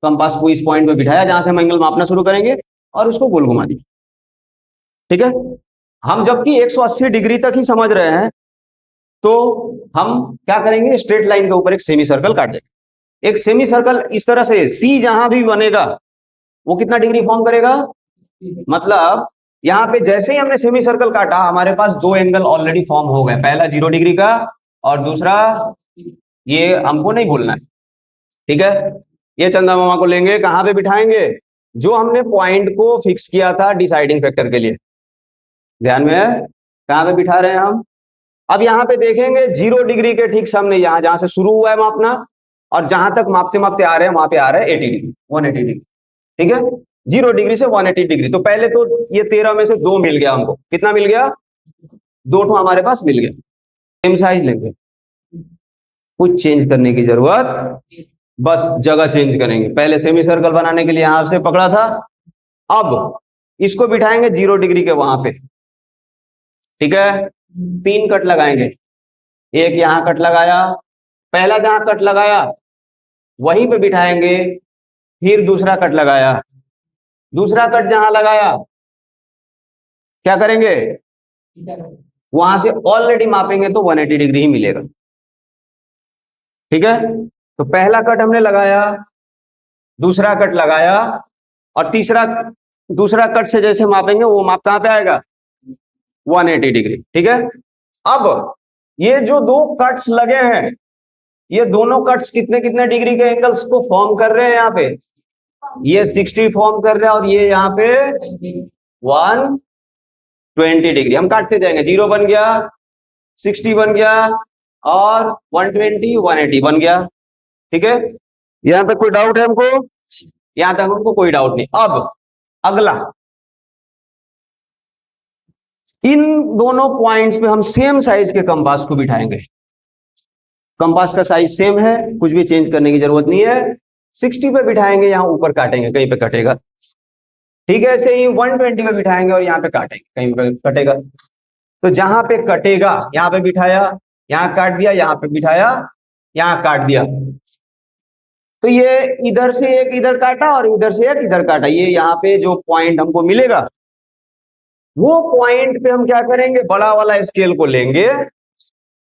कंपास को इस पॉइंट पे बिठाया जहां से हम एंगल मापना शुरू करेंगे और उसको गोल घुमा दिया, ठीक है। हम जबकि 180 डिग्री तक ही समझ रहे हैं, तो हम क्या करेंगे, स्ट्रेट लाइन के ऊपर एक सेमी सर्कल काट देंगे। एक सेमी सर्कल इस तरह से सी जहां भी बनेगा वो कितना डिग्री फॉर्म करेगा, मतलब यहाँ पे जैसे ही हमने सेमी सर्कल काटा हमारे पास दो एंगल ऑलरेडी फॉर्म हो गए, पहला 0 डिग्री का और दूसरा, ये हमको नहीं भूलना है, ठीक है। ये चंदा मामा को लेंगे, कहां पे बिठाएंगे, जो हमने पॉइंट को फिक्स किया था डिसाइडिंग फैक्टर के लिए, ध्यान में है, कहां पे बिठा रहे हैं हम। अब यहाँ पे देखेंगे 0 डिग्री के ठीक सामने, यहाँ जहां से शुरू हुआ है मापना और जहां तक मापते मापते आ रहे हैं वहां पे आ रहा है 80 डिग्री, 180 डिग्री, ठीक है। 0 डिग्री से 180 डिग्री, तो पहले तो ये 13 में से 2 मिल गया हमको, कितना मिल गया, 2 ठो हमारे पास मिल गया। सेम साइज लेंगे, कुछ चेंज करने की जरूरत, बस जगह चेंज करेंगे। पहले सेमी सर्कल बनाने के लिए यहां से पकड़ा था, अब इसको बिठाएंगे 0 डिग्री के वहां पे, ठीक है। 3 कट लगाएंगे, एक यहां कट लगाया, पहला जहां कट लगाया वहीं पे बिठाएंगे, फिर दूसरा कट लगाया, दूसरा कट जहां लगाया क्या करेंगे, वहां से ऑलरेडी मापेंगे तो 180 डिग्री ही मिलेगा, ठीक है। तो पहला कट हमने लगाया, दूसरा कट लगाया और तीसरा, दूसरा कट से जैसे मापेंगे वो माप कहां पे आएगा, 180 डिग्री, ठीक है। अब ये जो दो कट्स लगे हैं, ये दोनों कट्स कितने कितने डिग्री के एंगल्स को फॉर्म कर रहे हैं, यहाँ पे ये 60 फॉर्म कर रहे हैं और ये यहाँ पे 120 डिग्री। हम काटते जाएंगे, 0 बन गया, 60 बन गया और 120 180 बन गया, ठीक है। यहां तक कोई डाउट है हमको, यहां तक हमको कोई डाउट नहीं। अब अगला, इन दोनों पॉइंट्स पे हम सेम साइज के कंपास को बिठाएंगे। कंपास का साइज सेम है, कुछ भी चेंज करने की जरूरत नहीं है। 60 पे बिठाएंगे, यहां ऊपर काटेंगे, कहीं पे कटेगा, ठीक है। ऐसे ही 120 पे बिठाएंगे और यहाँ पे काटेंगे, कहीं पे कटेगा। तो जहां पे कटेगा यहाँ पे बिठाया, यहाँ काट दिया, यहाँ पे बिठाया, यहाँ काट दिया, तो ये इधर से एक इधर काटा और इधर से एक इधर काटा, ये यहाँ पे जो पॉइंट हमको मिलेगा वो पॉइंट पे हम क्या करेंगे, बड़ा वाला स्केल को लेंगे,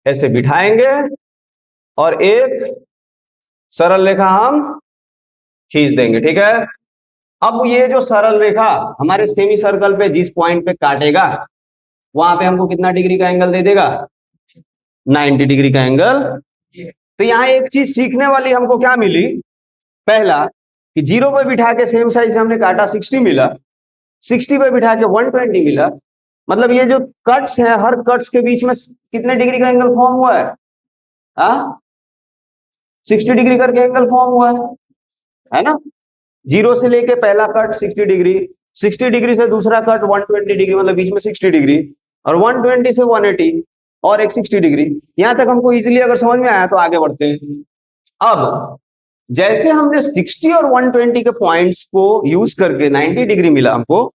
ऐसे बिठाएंगे और एक सरल रेखा हम खींच देंगे, ठीक है। अब ये जो सरल रेखा हमारे सेमी सर्कल पे जिस पॉइंट पे काटेगा वहां पे हमको कितना डिग्री का एंगल दे देगा, 90 डिग्री का एंगल। तो यहाँ एक चीज सीखने वाली हमको क्या मिली, पहला कि 0 पे बिठा के सेम साइज से हमने काटा, 60 मिला, 60 पे बिठा के 120 मिला, मतलब ये जो कट्स हैं हर कट्स के बीच में कितने डिग्री का एंगल फॉर्म हुआ है, 60 डिग्री करके एंगल फॉर्म हुआ है ना। 0 से लेके पहला कट 60 डिग्री, 60 डिग्री से दूसरा कट 120 डिग्री, मतलब बीच में 60 डिग्री, और 120 से 180 और एक 60 डिग्री। यहां तक हमको इजीली अगर समझ में आया तो आगे बढ़ते हैं। अब जैसे हमने 60 और 120 के पॉइंट्स को यूज करके 90 डिग्री मिला हमको,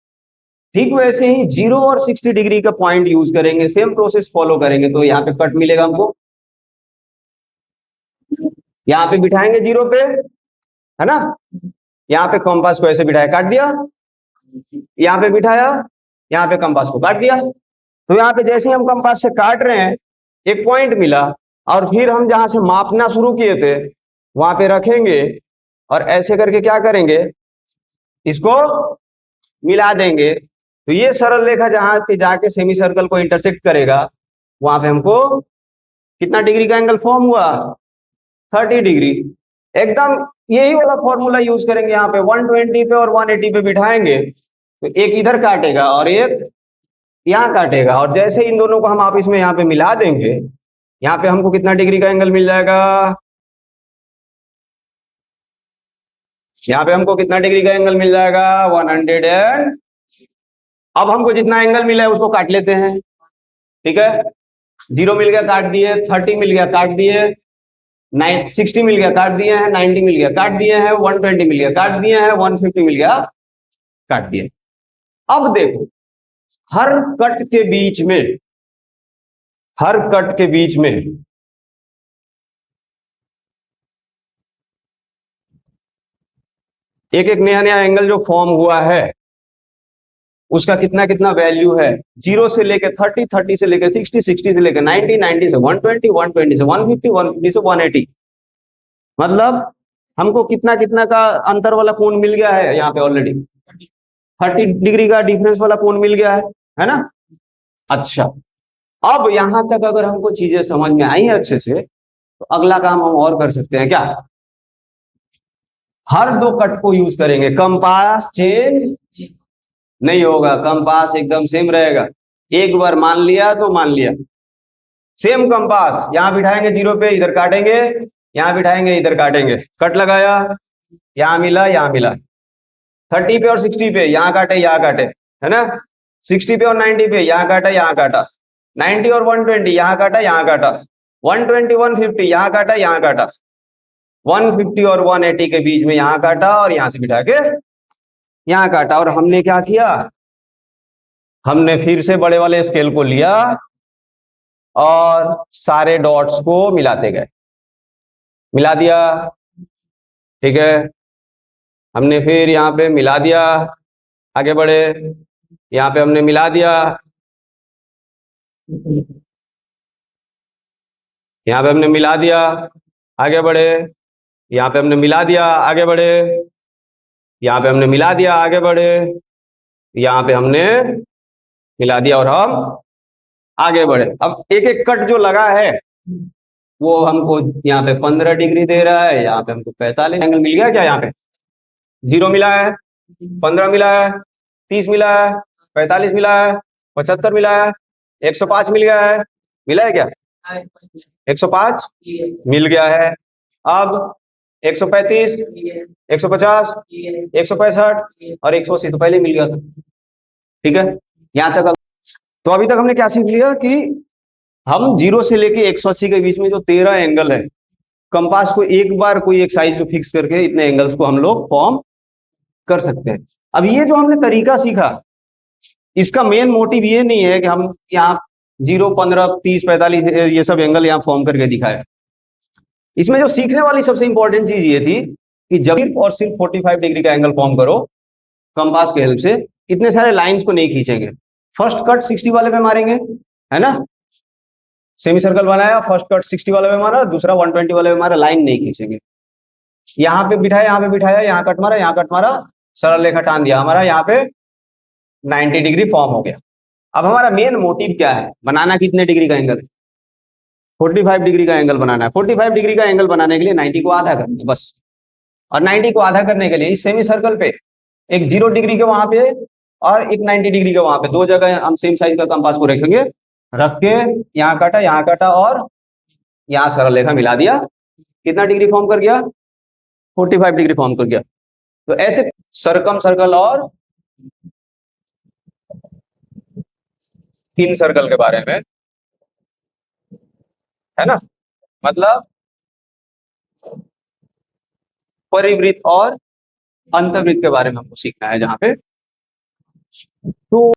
ठीक वैसे ही 0 और 60 डिग्री का पॉइंट यूज करेंगे, सेम प्रोसेस फॉलो करेंगे, तो यहाँ पे कट मिलेगा हमको, यहाँ पे बिठाएंगे 0 पे, है ना, यहाँ पे कंपास को ऐसे बिठाया, काट दिया, यहाँ पे बिठाया, यहाँ पे कंपास को काट दिया। तो यहाँ पे जैसे हम कंपास से काट रहे हैं एक पॉइंट मिला, और फिर हम जहां से मापना शुरू किए थे वहां पे रखेंगे और ऐसे करके क्या करेंगे, इसको मिला देंगे। तो ये सरल रेखा जहां पे जाके सेमी सर्कल को इंटरसेक्ट करेगा वहां पे हमको कितना डिग्री का एंगल फॉर्म हुआ? 30 डिग्री। एकदम यही वाला फॉर्मूला यूज करेंगे यहाँ पे, 120 पे और 180 पे बिठाएंगे तो एक इधर काटेगा और एक यहाँ काटेगा, और जैसे इन दोनों को हम आपस में यहाँ पे मिला देंगे, यहाँ पे हमको कितना डिग्री का एंगल मिल जाएगा? यहाँ पे हमको कितना डिग्री का एंगल मिल जाएगा? 100 एंड अब हमको जितना एंगल मिला है उसको काट लेते हैं, ठीक है। 0 मिल गया काट दिए, 30 मिल गया काट दिए, 60 मिल गया काट दिए हैं, 90 मिल गया काट दिए हैं, 120 मिल गया काट दिए हैं, 150 मिल गया काट दिए। अब देखो, हर कट के बीच में, हर कट के बीच में एक एक नया नया एंगल जो फॉर्म हुआ है उसका कितना कितना वैल्यू है? 0 से लेके 30, 30 से लेके 60, 60 से लेके 90, 90 से 120, 120 से 150, 150 से 180। मतलब हमको कितना कितना का अंतर वाला कोण मिल गया है यहाँ पे ऑलरेडी? 30 डिग्री का डिफरेंस वाला कोण मिल गया है ना? अच्छा, अब यहां तक अगर हमको चीजें समझ में आई हैं अच्छे से, तो अगला काम हम और कर सकते हैं क्या? हर दो कट को यूज करेंगे। कंपास चेंज नहीं होगा, कंपास एकदम सेम रहेगा। एक बार मान लिया तो मान लिया, सेम कंपास यहां बिठाएंगे 0 पे, इधर काटेंगे, यहां बिठाएंगे, इधर काटेंगे, कट लगाया, यहां मिला, यहां मिला। 30 पे और 60 पे यहां काटे, यहां काटे, है ना। 60 पे और 90 पे यहां काटा, यहां काटा। 90 और 120 यहां काटा, यहां काटा। 120 150 यहां काटा, यहां काटा। 150 और 180 के बीच में यहां काटा और यहां से बिठा के यहां काटा। और हमने क्या किया? हमने फिर से बड़े वाले स्केल को लिया और सारे डॉट्स को मिलाते गए, मिला दिया, ठीक है। हमने फिर यहाँ पे मिला दिया, आगे बढ़े, यहाँ पे हमने मिला दिया, यहाँ पे हमने मिला दिया, आगे बढ़े, यहाँ पे हमने मिला दिया, आगे बढ़े, यहाँ पे हमने मिला दिया, आगे बढ़े, यहाँ पे हमने मिला दिया और हम आगे बढ़े। अब एक एक कट जो लगा है वो हमको यहाँ पे 15 डिग्री दे रहा है, यहाँ पे हमको 45 एंगल मिल गया क्या? यहाँ पे 0 मिला है, 15 मिला है, 30 मिला है, 45 मिला है, 75 मिला है, 105 मिल गया है। मिला है क्या? 105 मिल गया है। अब 135, 150, 165 और 180 तो पहले मिल गया था, ठीक है। यहां तक तो अभी तक हमने क्या सीख लिया कि हम 0 से लेके 180 के बीच में जो 13 एंगल है, कंपास को एक बार कोई एक साइज को फिक्स करके इतने एंगल्स को हम लोग फॉर्म कर सकते हैं। अब ये जो हमने तरीका सीखा, इसका मेन मोटिव ये नहीं है कि हम यहाँ 0, 15, 30, 45 ये सब एंगल यहाँ फॉर्म करके दिखाए। इसमें जो सीखने वाली सबसे इंपॉर्टेंट चीज ये थी कि जब सिर्फ और सिर्फ 45 डिग्री का एंगल फॉर्म करो कंपास के हेल्प से, इतने सारे लाइंस को नहीं खींचेंगे। फर्स्ट कट 60 वाले पे मारेंगे, है ना। सेमी सर्कल बनाया, फर्स्ट कट 60 वाले पे मारा, दूसरा 120 वाले पे मारा, लाइन नहीं खींचेंगे। यहाँ पे बिठाया, यहाँ पे बिठाया, यहाँ कट मारा, यहाँ कट मारा, सरल रेखा टान दिया, हमारा यहाँ पे 90 डिग्री फॉर्म हो गया। अब हमारा मेन मोटिव क्या है? बनाना कितने डिग्री का एंगल? 45 डिग्री का एंगल बनाना है। 45 डिग्री का एंगल बनाने के लिए 90 को आधा करना है बस। और 90 को आधा करने के लिए इस सेमी सर्कल पे एक 0 डिग्री के वहां पे और एक 90 डिग्री के वहां पे, दो जगह हम सेम साइज का कंपास को रखेंगे, रख के यहाँ काटा और यहाँ सरल रेखा मिला दिया। कितना डिग्री फॉर्म कर गया? 45 डिग्री फॉर्म कर गया। तो ऐसे सरकम सर्कल और तीन सर्कल के बारे में, है ना। मतलब परिवृत्त और अंतर्वृत्त के बारे में हमको सीखना है जहां पे। तो